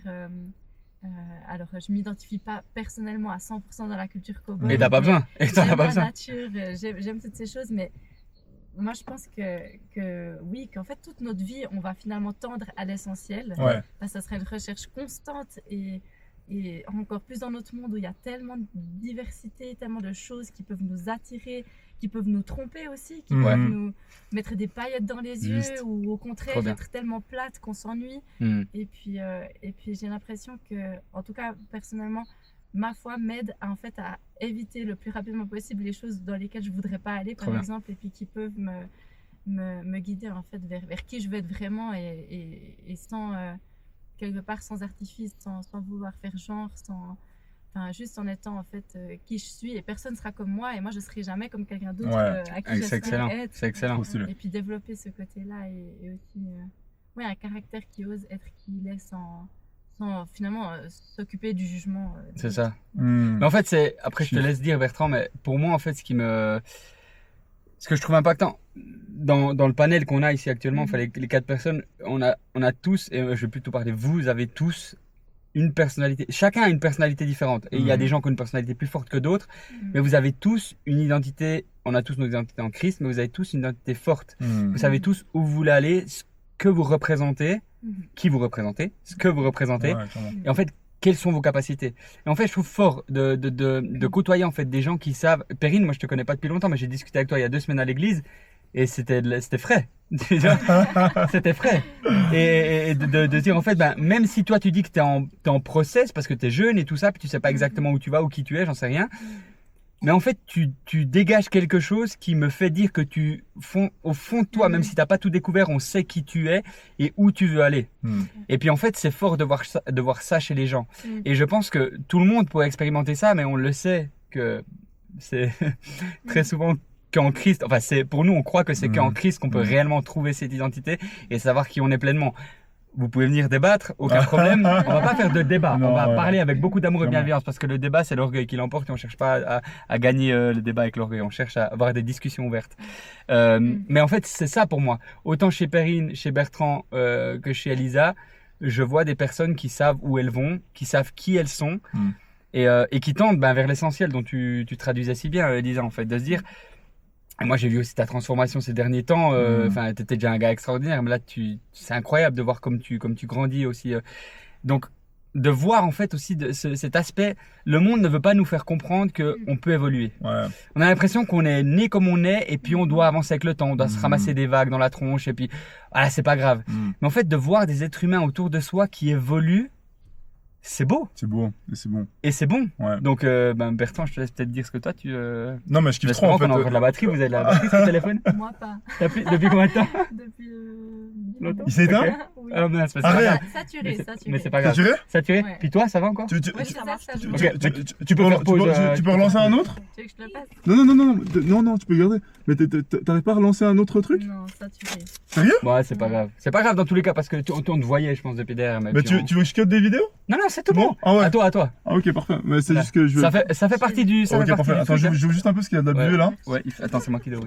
alors je ne m'identifie pas personnellement à 100% dans la culture cowboy.
Mais t'as pas besoin.
J'aime la nature, j'aime toutes ces choses, mais moi je pense que oui, qu'en fait toute notre vie, on va finalement tendre à l'essentiel. Ça serait une recherche constante et encore plus dans notre monde où il y a tellement de diversité, tellement de choses qui peuvent nous attirer, qui peuvent nous tromper aussi, qui peuvent nous mettre des paillettes dans les yeux ou au contraire être tellement plate qu'on s'ennuie. Et puis j'ai l'impression que, en tout cas personnellement, ma foi m'aide à éviter le plus rapidement possible les choses dans lesquelles je ne voudrais pas aller, par exemple, et puis qui peuvent me guider en fait vers qui je veux être vraiment et sans... quelque part sans artifice, sans vouloir faire genre, juste en étant en fait qui je suis et personne ne sera comme moi et moi je ne serai jamais comme quelqu'un d'autre à qui j'espère être.
C'est excellent.
Et puis développer ce côté-là et aussi un caractère qui ose être qui il est sans finalement s'occuper du jugement.
C'est ça. Mais en fait, après je te laisse dire Bertrand, mais pour moi en fait ce que je trouve impactant dans le panel qu'on a ici actuellement, les 4 personnes, on a tous, et je vais plutôt parler, vous avez tous une personnalité, chacun a une personnalité différente. Et il y a des gens qui ont une personnalité plus forte que d'autres, mais vous avez tous une identité, on a tous nos identités en Christ, mais vous avez tous une identité forte. Vous savez tous où vous voulez aller, ce que vous représentez, qui vous représentez, ce que vous représentez. Et en fait, quelles sont vos capacités? Et en fait, je trouve fort de côtoyer en fait des gens qui savent. Perrine, moi je te connais pas depuis longtemps, mais j'ai discuté avec toi il y a 2 semaines à l'église et c'était frais. C'était frais. Et de dire en fait, même si toi tu dis que t'es en process parce que t'es jeune et tout ça, puis tu sais pas exactement où tu vas ou qui tu es, j'en sais rien. Mais en fait, tu dégages quelque chose qui me fait dire que au fond de toi, même si tu n'as pas tout découvert, on sait qui tu es et où tu veux aller. Et puis en fait, c'est fort de voir ça chez les gens. Et je pense que tout le monde pourrait expérimenter ça, mais on le sait que c'est très souvent qu'en Christ, enfin pour nous, on croit que c'est qu'en Christ qu'on peut réellement trouver cette identité et savoir qui on est pleinement. Vous pouvez venir débattre, aucun problème. On va pas faire de débat. On va parler avec beaucoup d'amour et bienveillance parce que le débat, c'est l'orgueil qui l'emporte et on cherche pas à gagner le débat avec l'orgueil. On cherche à avoir des discussions ouvertes. Mais en fait, c'est ça pour moi. Autant chez Perrine, chez Bertrand que chez Elisa, je vois des personnes qui savent où elles vont, qui savent qui elles sont et qui tendent vers l'essentiel dont tu traduisais si bien, Elisa, en fait, de se dire. Et moi, j'ai vu aussi ta transformation ces derniers temps. Enfin, t'étais déjà un gars extraordinaire, mais là, c'est incroyable de voir comme tu grandis aussi. Donc, de voir en fait aussi cet aspect. Le monde ne veut pas nous faire comprendre qu'on peut évoluer. On a l'impression qu'on est né comme on est, et puis on doit avancer avec le temps. On doit se ramasser des vagues dans la tronche, et puis voilà, c'est pas grave. Mais en fait, de voir des êtres humains autour de soi qui évoluent. C'est beau.
C'est beau, et c'est bon.
Et c'est bon. Donc, Bertrand, je te laisse peut-être dire ce que toi, tu...
Non, mais je kiffe trop, en fait.
On a encore de la batterie. Vous avez de la batterie sur le téléphone?
Moi, pas.
Depuis combien de temps?
Depuis
longtemps. Il s'est éteint?
Oui.
Ah mince, parce que...
Saturé.
Mais c'est pas grave.
Saturé?
Saturé?
Ouais.
Puis toi, ça va encore?
Oui, ça marche.
Tu peux relancer un autre?
Tu veux que je te le passe?
Non, tu peux garder. Mais t'arrives pas à relancer un autre truc?
Non, saturé.
Sérieux?
Ouais, c'est pas grave. C'est pas grave dans tous les cas parce que on te voyait, je pense, depuis derrière.
Mais tu veux que je cut des vidéos?
Non, c'est tout bon.
Ah ouais.
À toi.
Ah ok, parfait. Mais c'est juste que je veux...
Ça fait partie du...
Ok, parfait. Attends, je joue juste un peu parce qu'il y a de la buée là.
Ouais, attends, c'est moi qui l'ouvre.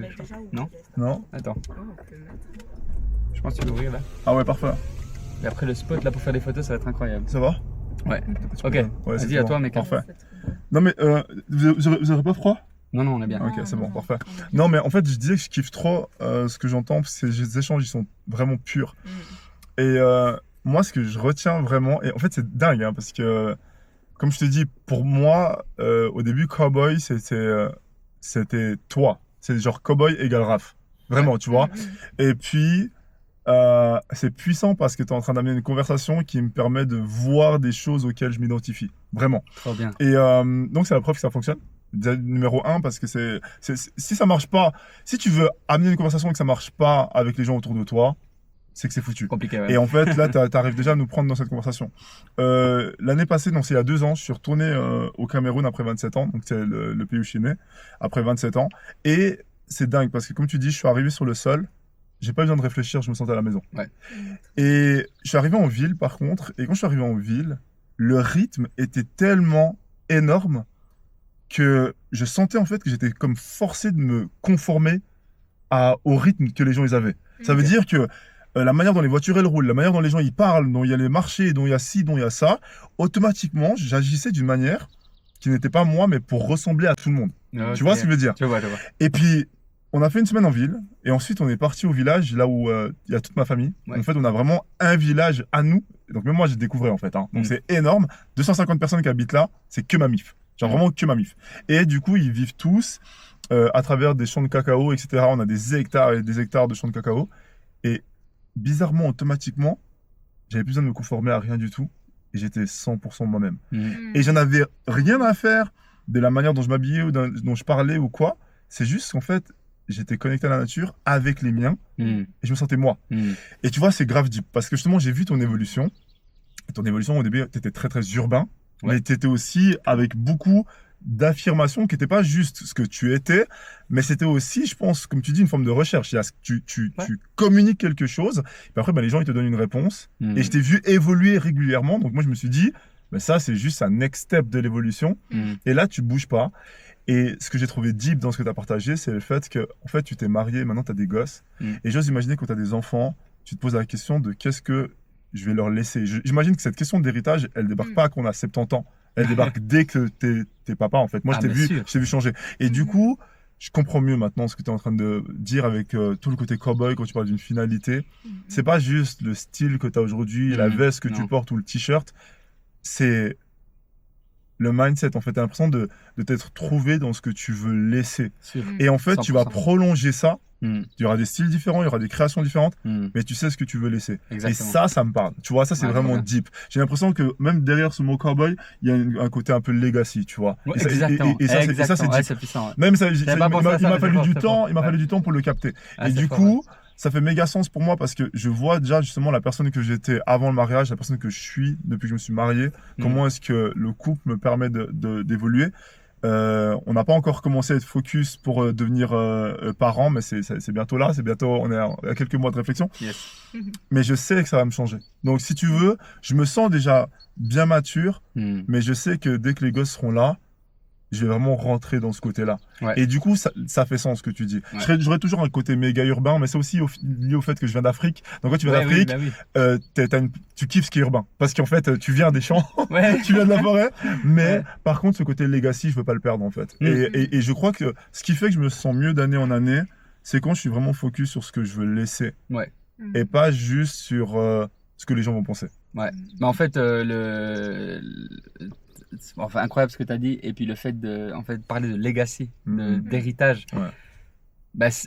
Non? Attends. Je pense que tu l'ouvrir là.
Ah ouais, parfait.
Et après le spot là pour faire des photos, ça va être incroyable.
Ça va?
Ouais. Ok.
Ouais,
vas-y, à toi, mec.
Parfait. Non mais, vous aurez pas froid?
Non, on est bien.
Ok, c'est bon, parfait. Non mais en fait, je disais que je kiffe trop ce que j'entends, ces échanges, ils sont vraiment purs. Et moi, ce que je retiens vraiment, et en fait, c'est dingue, hein, parce que, comme je te dis, pour moi, au début, Cowboy, c'était toi. C'est genre Cowboy égale Raph. Vraiment, tu vois. Et puis, c'est puissant parce que tu es en train d'amener une conversation qui me permet de voir des choses auxquelles je m'identifie. Vraiment.
Trop bien.
Et donc, c'est la preuve que ça fonctionne. Numéro 1, parce que si ça marche pas, si tu veux amener une conversation et que ça marche pas avec les gens autour de toi, c'est que c'est foutu.
Compliqué, ouais.
Et en fait, là, t'arrives déjà à nous prendre dans cette conversation. L'année passée, donc c'est il y a 2 ans, je suis retourné au Cameroun après 27 ans, donc c'est le pays où je suis né, après 27 ans. Et c'est dingue, parce que comme tu dis, je suis arrivé sur le sol, j'ai pas besoin de réfléchir, je me sentais à la maison.
Ouais.
Et je suis arrivé en ville, par contre, et quand je suis arrivé en ville, le rythme était tellement énorme que je sentais en fait que j'étais comme forcé de me conformer au rythme que les gens ils avaient. Ça veut dire que la manière dont les voitures elles roulent, la manière dont les gens ils parlent, dont il y a les marchés, dont il y a ci, dont il y a ça, automatiquement j'agissais d'une manière qui n'était pas moi, mais pour ressembler à tout le monde.
Okay.
Tu vois ce que je veux dire?
Je vois.
Et puis on a fait une semaine en ville, et ensuite on est parti au village, là où il y a toute ma famille.
Ouais.
En fait, on a vraiment un village à nous. Donc même moi j'ai découvert en fait. Hein. Donc c'est énorme. 250 personnes qui habitent là, c'est que ma mif. Genre vraiment que ma mif. Et du coup, ils vivent tous à travers des champs de cacao, etc. On a des hectares et des hectares de champs de cacao. Et bizarrement, automatiquement, j'avais plus besoin de me conformer à rien du tout. Et j'étais 100% moi-même. Et j'en avais rien à faire de la manière dont je m'habillais ou dont je parlais ou quoi. C'est juste qu'en fait, j'étais connecté à la nature avec les miens. Et je me sentais moi. Et tu vois, c'est grave deep. Parce que justement, j'ai vu ton évolution. Et ton évolution, au début, tu étais très, très urbain. Mais tu étais aussi avec beaucoup d'affirmations qui n'étaient pas juste ce que tu étais, mais c'était aussi, je pense, comme tu dis, une forme de recherche. Tu communiques quelque chose, et puis après, les gens ils te donnent une réponse. Et je t'ai vu évoluer régulièrement, donc moi je me suis dit, ça c'est juste un next step de l'évolution. Et là, tu bouges pas. Et ce que j'ai trouvé deep dans ce que tu as partagé, c'est le fait que en fait, tu t'es marié, maintenant tu as des gosses. Et j'ose imaginer quand tu as des enfants, tu te poses la question de qu'est-ce que je vais leur laisser. J'imagine que cette question d'héritage, elle débarque pas quand on a 70 ans. Elle débarque dès que t'es papa, en fait. Moi, je t'ai vu changer. Et du coup, je comprends mieux maintenant ce que tu es en train de dire avec tout le côté cowboy quand tu parles d'une finalité. C'est pas juste le style que tu as aujourd'hui, la veste que tu portes ou le t-shirt. C'est le mindset, en fait. Tu as l'impression de t'être trouvé dans ce que tu veux laisser. Et en fait, 100%. Tu vas prolonger ça. Il y aura des styles différents, il y aura des créations différentes, mais tu sais ce que tu veux laisser.
Exactement.
Et ça me parle. Tu vois, ça, c'est vraiment deep. J'ai l'impression que même derrière ce mot cowboy, il y a un côté un peu legacy, tu vois.
Ouais, exactement.
Et ça, c'est deep.
C'est puissant, ouais.
Même ça, il m'a fallu du temps, fallu du temps pour le capter. Et du coup, ça fait méga sens pour moi parce que je vois déjà justement la personne que j'étais avant le mariage, la personne que je suis depuis que je me suis marié, comment est-ce que le couple me permet d'évoluer. On n'a pas encore commencé à être focus pour devenir parents, mais c'est bientôt là, on est à quelques mois de réflexion. Mais je sais que ça va me changer. Donc si tu veux, je me sens déjà bien mature, mais je sais que dès que les gosses seront là, je vais vraiment rentrer dans ce côté-là. Et du coup, ça fait sens ce que tu dis. J'aurais toujours un côté méga urbain, mais c'est aussi lié au fait que je viens d'Afrique. Donc quand tu viens d'Afrique, tu kiffes ce qui est urbain. Parce qu'en fait, tu viens des champs, tu viens de la forêt. Mais par contre, ce côté legacy, je veux pas le perdre en fait. Et je crois que ce qui fait que je me sens mieux d'année en année, c'est quand je suis vraiment focus sur ce que je veux laisser. Et pas juste sur ce que les gens vont penser.
Mais en fait, enfin, incroyable ce que tu as dit, et puis le fait de parler de legacy, d'héritage.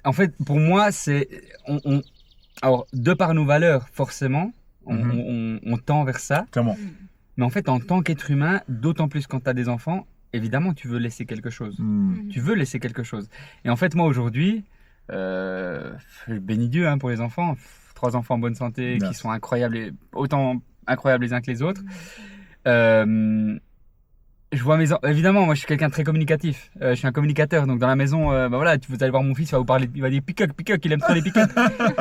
En fait, pour moi, c'est alors, de par nos valeurs, forcément, on tend vers ça.
Clairement.
Mais en fait, en tant qu'être humain, d'autant plus quand tu as des enfants, évidemment, tu veux laisser quelque chose. Tu veux laisser quelque chose. Et en fait, moi, aujourd'hui, béni Dieu pour les enfants, 3 enfants en bonne santé, qui sont incroyables, autant incroyables les uns que les autres. Je vois évidemment, moi je suis quelqu'un de très communicatif. Je suis un communicateur, donc dans la maison, vous allez voir mon fils, il va vous parler, il va dire pick-up, il aime trop les pick-up,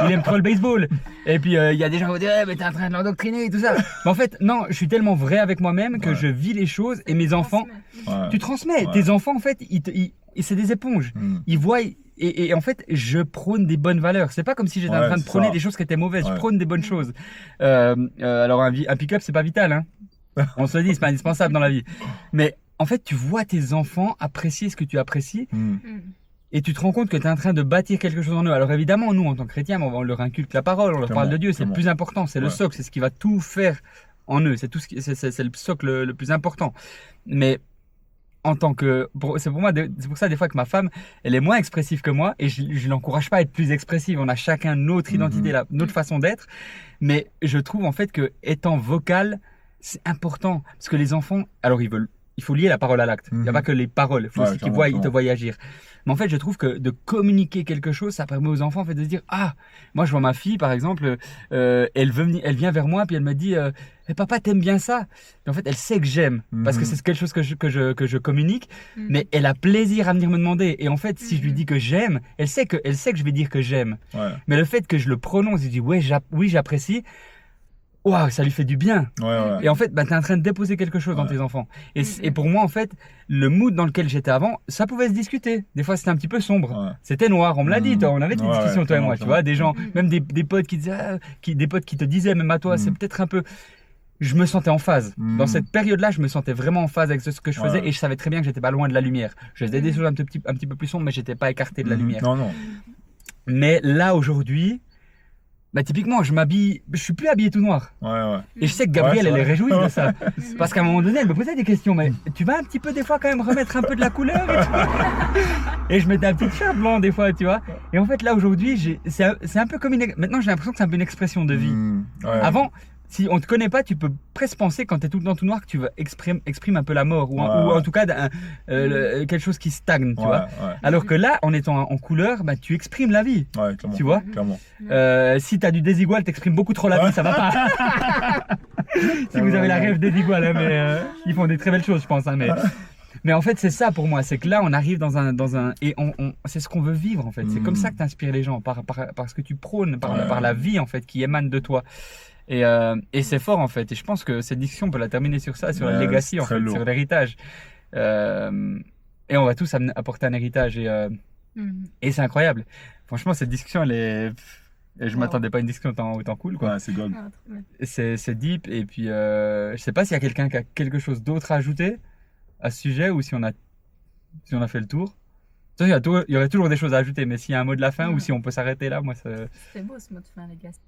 il aime trop le baseball. Et puis il y a des gens qui vont dire, mais t'es en train de l'endoctriner et tout ça. Mais en fait, non, je suis tellement vrai avec moi-même que je vis les choses et mes enfants, tu transmets. Tes enfants, en fait, c'est des éponges. Ils voient. Et en fait, je prône des bonnes valeurs. C'est pas comme si j'étais en train de prôner des choses qui étaient mauvaises. Je prône des bonnes choses. Alors un pick-up, c'est pas vital, hein. On se le dit, c'est pas indispensable dans la vie. Mais en fait, tu vois tes enfants apprécier ce que tu apprécies. Et tu te rends compte que tu es en train de bâtir quelque chose en eux. Alors évidemment, nous, en tant que chrétiens, on leur inculque la parole, on leur parle de Dieu. C'est le plus important, c'est le socle, c'est ce qui va tout faire en eux. C'est le socle le plus important. Mais en tant que, c'est pour ça des fois que ma femme, elle est moins expressive que moi et je l'encourage pas à être plus expressive. On a chacun notre identité, notre façon d'être. Mais je trouve en fait que étant vocal, c'est important parce que les enfants, alors il faut lier la parole à l'acte. Il n'y a pas que les paroles, il faut aussi qu'ils te voient agir. Mais en fait, je trouve que de communiquer quelque chose, ça permet aux enfants en fait, de se dire ah, moi je vois ma fille par exemple, elle vient vers moi puis elle me dit papa t'aimes bien ça. Puis en fait, elle sait que j'aime parce que c'est quelque chose que je communique, mais elle a plaisir à venir me demander. Et en fait, si je lui dis que j'aime, elle sait que je vais dire que j'aime. Ouais. Mais le fait que je le prononce, je dis oui j'apprécie. Waouh, ça lui fait du bien. Ouais. Et en fait, tu es en train de déposer quelque chose dans tes enfants. Et pour moi, en fait, le mood dans lequel j'étais avant, ça pouvait se discuter. Des fois, c'était un petit peu sombre. Ouais. C'était noir. On me l'a dit, toi. On avait des discussions, toi et moi. Tu vois, des gens, même des potes qui disaient, des potes qui te disaient, même à toi, c'est peut-être un peu. Je me sentais en phase. Dans cette période-là, je me sentais vraiment en phase avec ce que je faisais et je savais très bien que j'étais pas loin de la lumière. Je faisais des choses un petit peu plus sombres, mais j'étais pas écarté de la lumière. Non. Mais là, aujourd'hui, typiquement, je suis plus habillé tout noir. Ouais. Et je sais que Gabrielle, elle est réjouie de ça. Parce qu'à un moment donné, elle me posait des questions, mais tu vas un petit peu, des fois, quand même remettre un peu de la couleur et tout. Et je mettais un petit shirt blanc, des fois, tu vois. Et en fait, là, aujourd'hui, c'est un peu comme maintenant, j'ai l'impression que c'est un peu une expression de vie. Avant, si on te connaît pas, tu peux presque penser quand tu es tout le temps tout noir que tu vas exprimer un peu la mort ou en tout cas quelque chose qui stagne, tu vois. Alors que là, en étant en couleur, tu exprimes la vie, tu vois. Clairement. Si tu as du désigual, tu exprimes beaucoup trop la vie, ça va pas. Si vous avez la rêve désigual, mais ils font des très belles choses, je pense. Mais en fait, c'est ça pour moi, c'est que là, on arrive dans un et c'est ce qu'on veut vivre en fait. C'est comme ça que tu inspires les gens, par ce que tu prônes, par la vie en fait qui émane de toi. Et c'est fort en fait. Et je pense que cette discussion, on peut la terminer sur ça, sur la legacy en fait, sur l'héritage. Et on va tous apporter un héritage et c'est incroyable. Franchement, cette discussion, je m'attendais pas à une discussion autant cool quoi.
C'est gold.
C'est deep et puis je sais pas s'il y a quelqu'un qui a quelque chose d'autre à ajouter à ce sujet ou si on a fait le tour. Il y aurait toujours des choses à ajouter, mais s'il y a un mot de la fin ou si on peut s'arrêter là, moi
c'est beau ce mot de fin, legacy.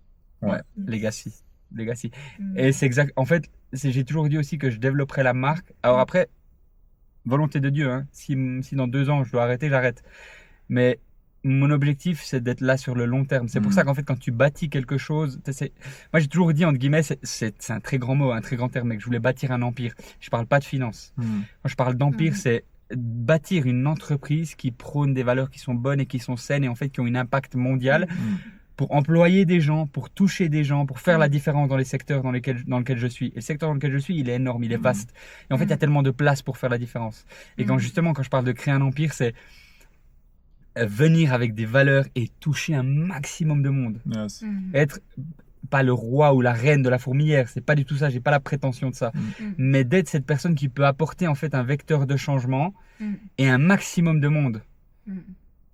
Ouais, legacy. Et c'est exact. En fait, j'ai toujours dit aussi que je développerais la marque. Alors après, volonté de Dieu. Hein. Si dans 2 ans je dois arrêter, j'arrête. Mais mon objectif, c'est d'être là sur le long terme. C'est pour ça qu'en fait, quand tu bâtis quelque chose, moi j'ai toujours dit entre guillemets, c'est un très grand mot, un très grand terme, mais que je voulais bâtir un empire. Je parle pas de finance. Quand je parle d'empire, c'est bâtir une entreprise qui prône des valeurs qui sont bonnes et qui sont saines et en fait qui ont un impact mondial. Pour employer des gens, pour toucher des gens, pour faire la différence dans les secteurs dans lesquels je suis. Et le secteur dans lequel je suis, il est énorme, il est vaste. Et en fait, il y a tellement de place pour faire la différence. Et quand je parle de créer un empire, c'est venir avec des valeurs et toucher un maximum de monde. Yes. Être pas le roi ou la reine de la fourmilière, c'est pas du tout ça, j'ai pas la prétention de ça. Mais d'être cette personne qui peut apporter en fait un vecteur de changement et un maximum de monde.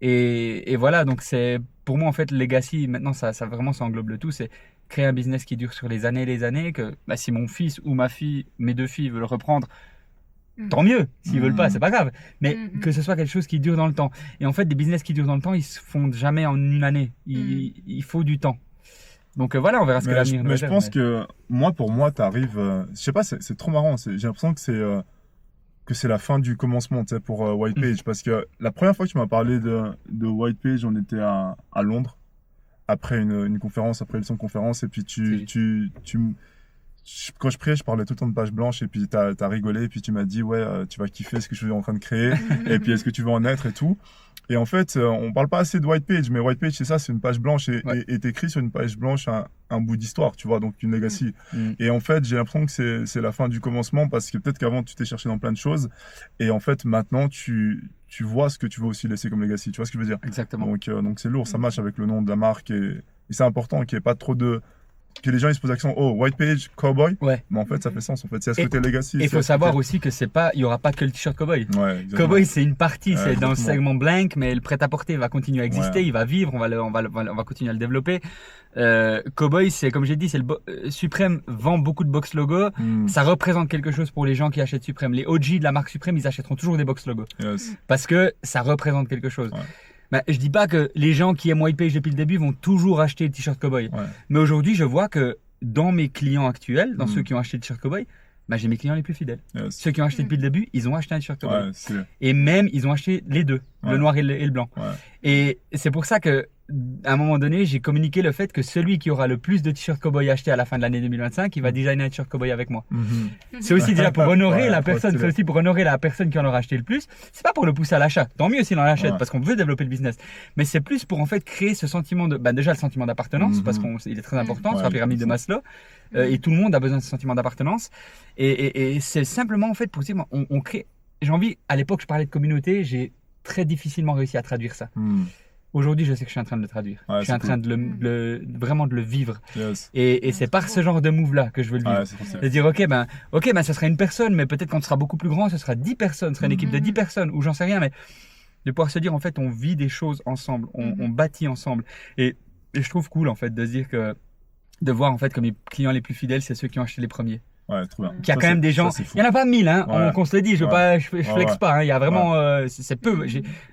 Et voilà, donc c'est pour moi en fait legacy, maintenant ça vraiment ça englobe le tout, c'est créer un business qui dure sur les années et les années, que si mon fils ou ma fille, mes 2 filles veulent reprendre, tant mieux, s'ils veulent pas, c'est pas grave, mais que ce soit quelque chose qui dure dans le temps. Et en fait des business qui durent dans le temps, ils se font jamais en une année, il faut du temps. Donc voilà, on verra ce que l'avenir nous réserve.
Mais je pense que pour moi t'arrives, je sais pas, c'est trop marrant, j'ai l'impression que c'est la fin du commencement, tu sais, pour White Page. Parce que la première fois que tu m'as parlé de White Page, on était à Londres, après une conférence, après une leçon de conférence, et puis quand je priais, je parlais tout le temps de page blanche, et puis t'as rigolé, et puis tu m'as dit, tu vas kiffer ce que je suis en train de créer, et puis est-ce que tu veux en être et tout. Et en fait, on parle pas assez de White Page, mais White Page, c'est ça, c'est une page blanche, et t'écris sur une page blanche un bout d'histoire, tu vois, donc une legacy. Et en fait, j'ai l'impression que c'est la fin du commencement, parce que peut-être qu'avant, tu t'es cherché dans plein de choses, et en fait, maintenant, tu vois ce que tu veux aussi laisser comme legacy, tu vois ce que je veux dire?
Exactement.
Donc c'est lourd, ça match avec le nom de la marque, et c'est important qu'il n'y ait pas trop que les gens ils se posent l'accent, White Page, cowboy. Ouais. Mais en fait, ça fait sens. En fait, c'est à ce côté legacy.
Et il faut savoir aussi que il y aura pas que le t-shirt cowboy. Ouais, cowboy, c'est une partie, c'est dans le segment blank, mais le prêt-à-porter va continuer à exister, il va vivre, on va continuer à le développer. Cowboy, c'est comme j'ai dit, Supreme vend beaucoup de box logos. Ça représente quelque chose pour les gens qui achètent Supreme. Les OG de la marque Supreme, ils achèteront toujours des box logos. Yes. Parce que ça représente quelque chose. Ouais. Je dis pas que les gens qui aiment White Page depuis le début vont toujours acheter le t-shirt cowboy. Ouais. Mais aujourd'hui, je vois que dans mes clients actuels, dans ceux qui ont acheté le t-shirt cowboy, bah, j'ai mes clients les plus fidèles.
Yes.
Ceux qui ont acheté depuis le début, ils ont acheté un t-shirt cowboy.
Ouais, c'est...
Et même, ils ont acheté les deux, le
Ouais.
noir et le blanc.
Ouais.
Et c'est pour ça que, à un moment donné, j'ai communiqué le fait que celui qui aura le plus de t-shirts cowboy achetés à la fin de l'année 2025, il va designer un t-shirt cowboy avec moi.
Mhm.
C'est aussi déjà pour honorer
Ouais,
la
trop
personne,
stylé.
c'est aussi pour honorer la personne qui en aura acheté le plus. C'est pas pour le pousser à l'achat. Tant mieux s'il en achète
Ouais.
parce qu'on veut développer le business. Mais c'est plus pour en fait créer ce sentiment de, déjà le sentiment d'appartenance parce qu'il est très important sur la pyramide de Maslow. Et tout le monde a besoin de ce sentiment d'appartenance. Et c'est simplement en fait pour dire, on crée. J'ai envie, à l'époque, je parlais de communauté, j'ai très difficilement réussi à traduire ça. Aujourd'hui, je sais que je suis en train de le traduire.
Ouais,
je suis en train de vraiment de le vivre.
Yes.
Et c'est par ce genre de move-là que je veux le vivre.
Ouais, c'est trop stylé.
De dire, ok, ça sera une personne, mais peut-être quand ce sera beaucoup plus grand, ce sera 10 personnes, ce sera une équipe de 10 personnes, ou j'en sais rien, mais de pouvoir se dire, en fait, on vit des choses ensemble, on bâtit ensemble. Et je trouve cool, en fait, de se dire que, de voir, en fait, que mes clients les plus fidèles, c'est ceux qui ont acheté les premiers.
Ouais, trop bien.
Qu'il y a quand même des gens, il y en a pas 1000, hein,
Ouais.
qu'on se le dit, je flex pas, hein, il y a vraiment, c'est peu,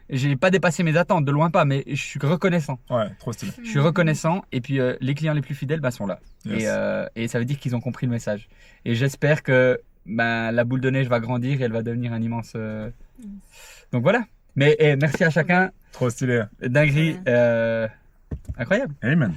j'ai pas dépassé mes attentes, de loin pas, mais je suis reconnaissant.
Ouais, trop stylé.
Je suis reconnaissant, et puis les clients les plus fidèles sont là.
Yes.
Et ça veut dire qu'ils ont compris le message. Et j'espère que la boule de neige va grandir et elle va devenir un immense. Donc voilà. Mais merci à chacun.
Trop stylé.
Dinguerie. Incroyable.
Amen.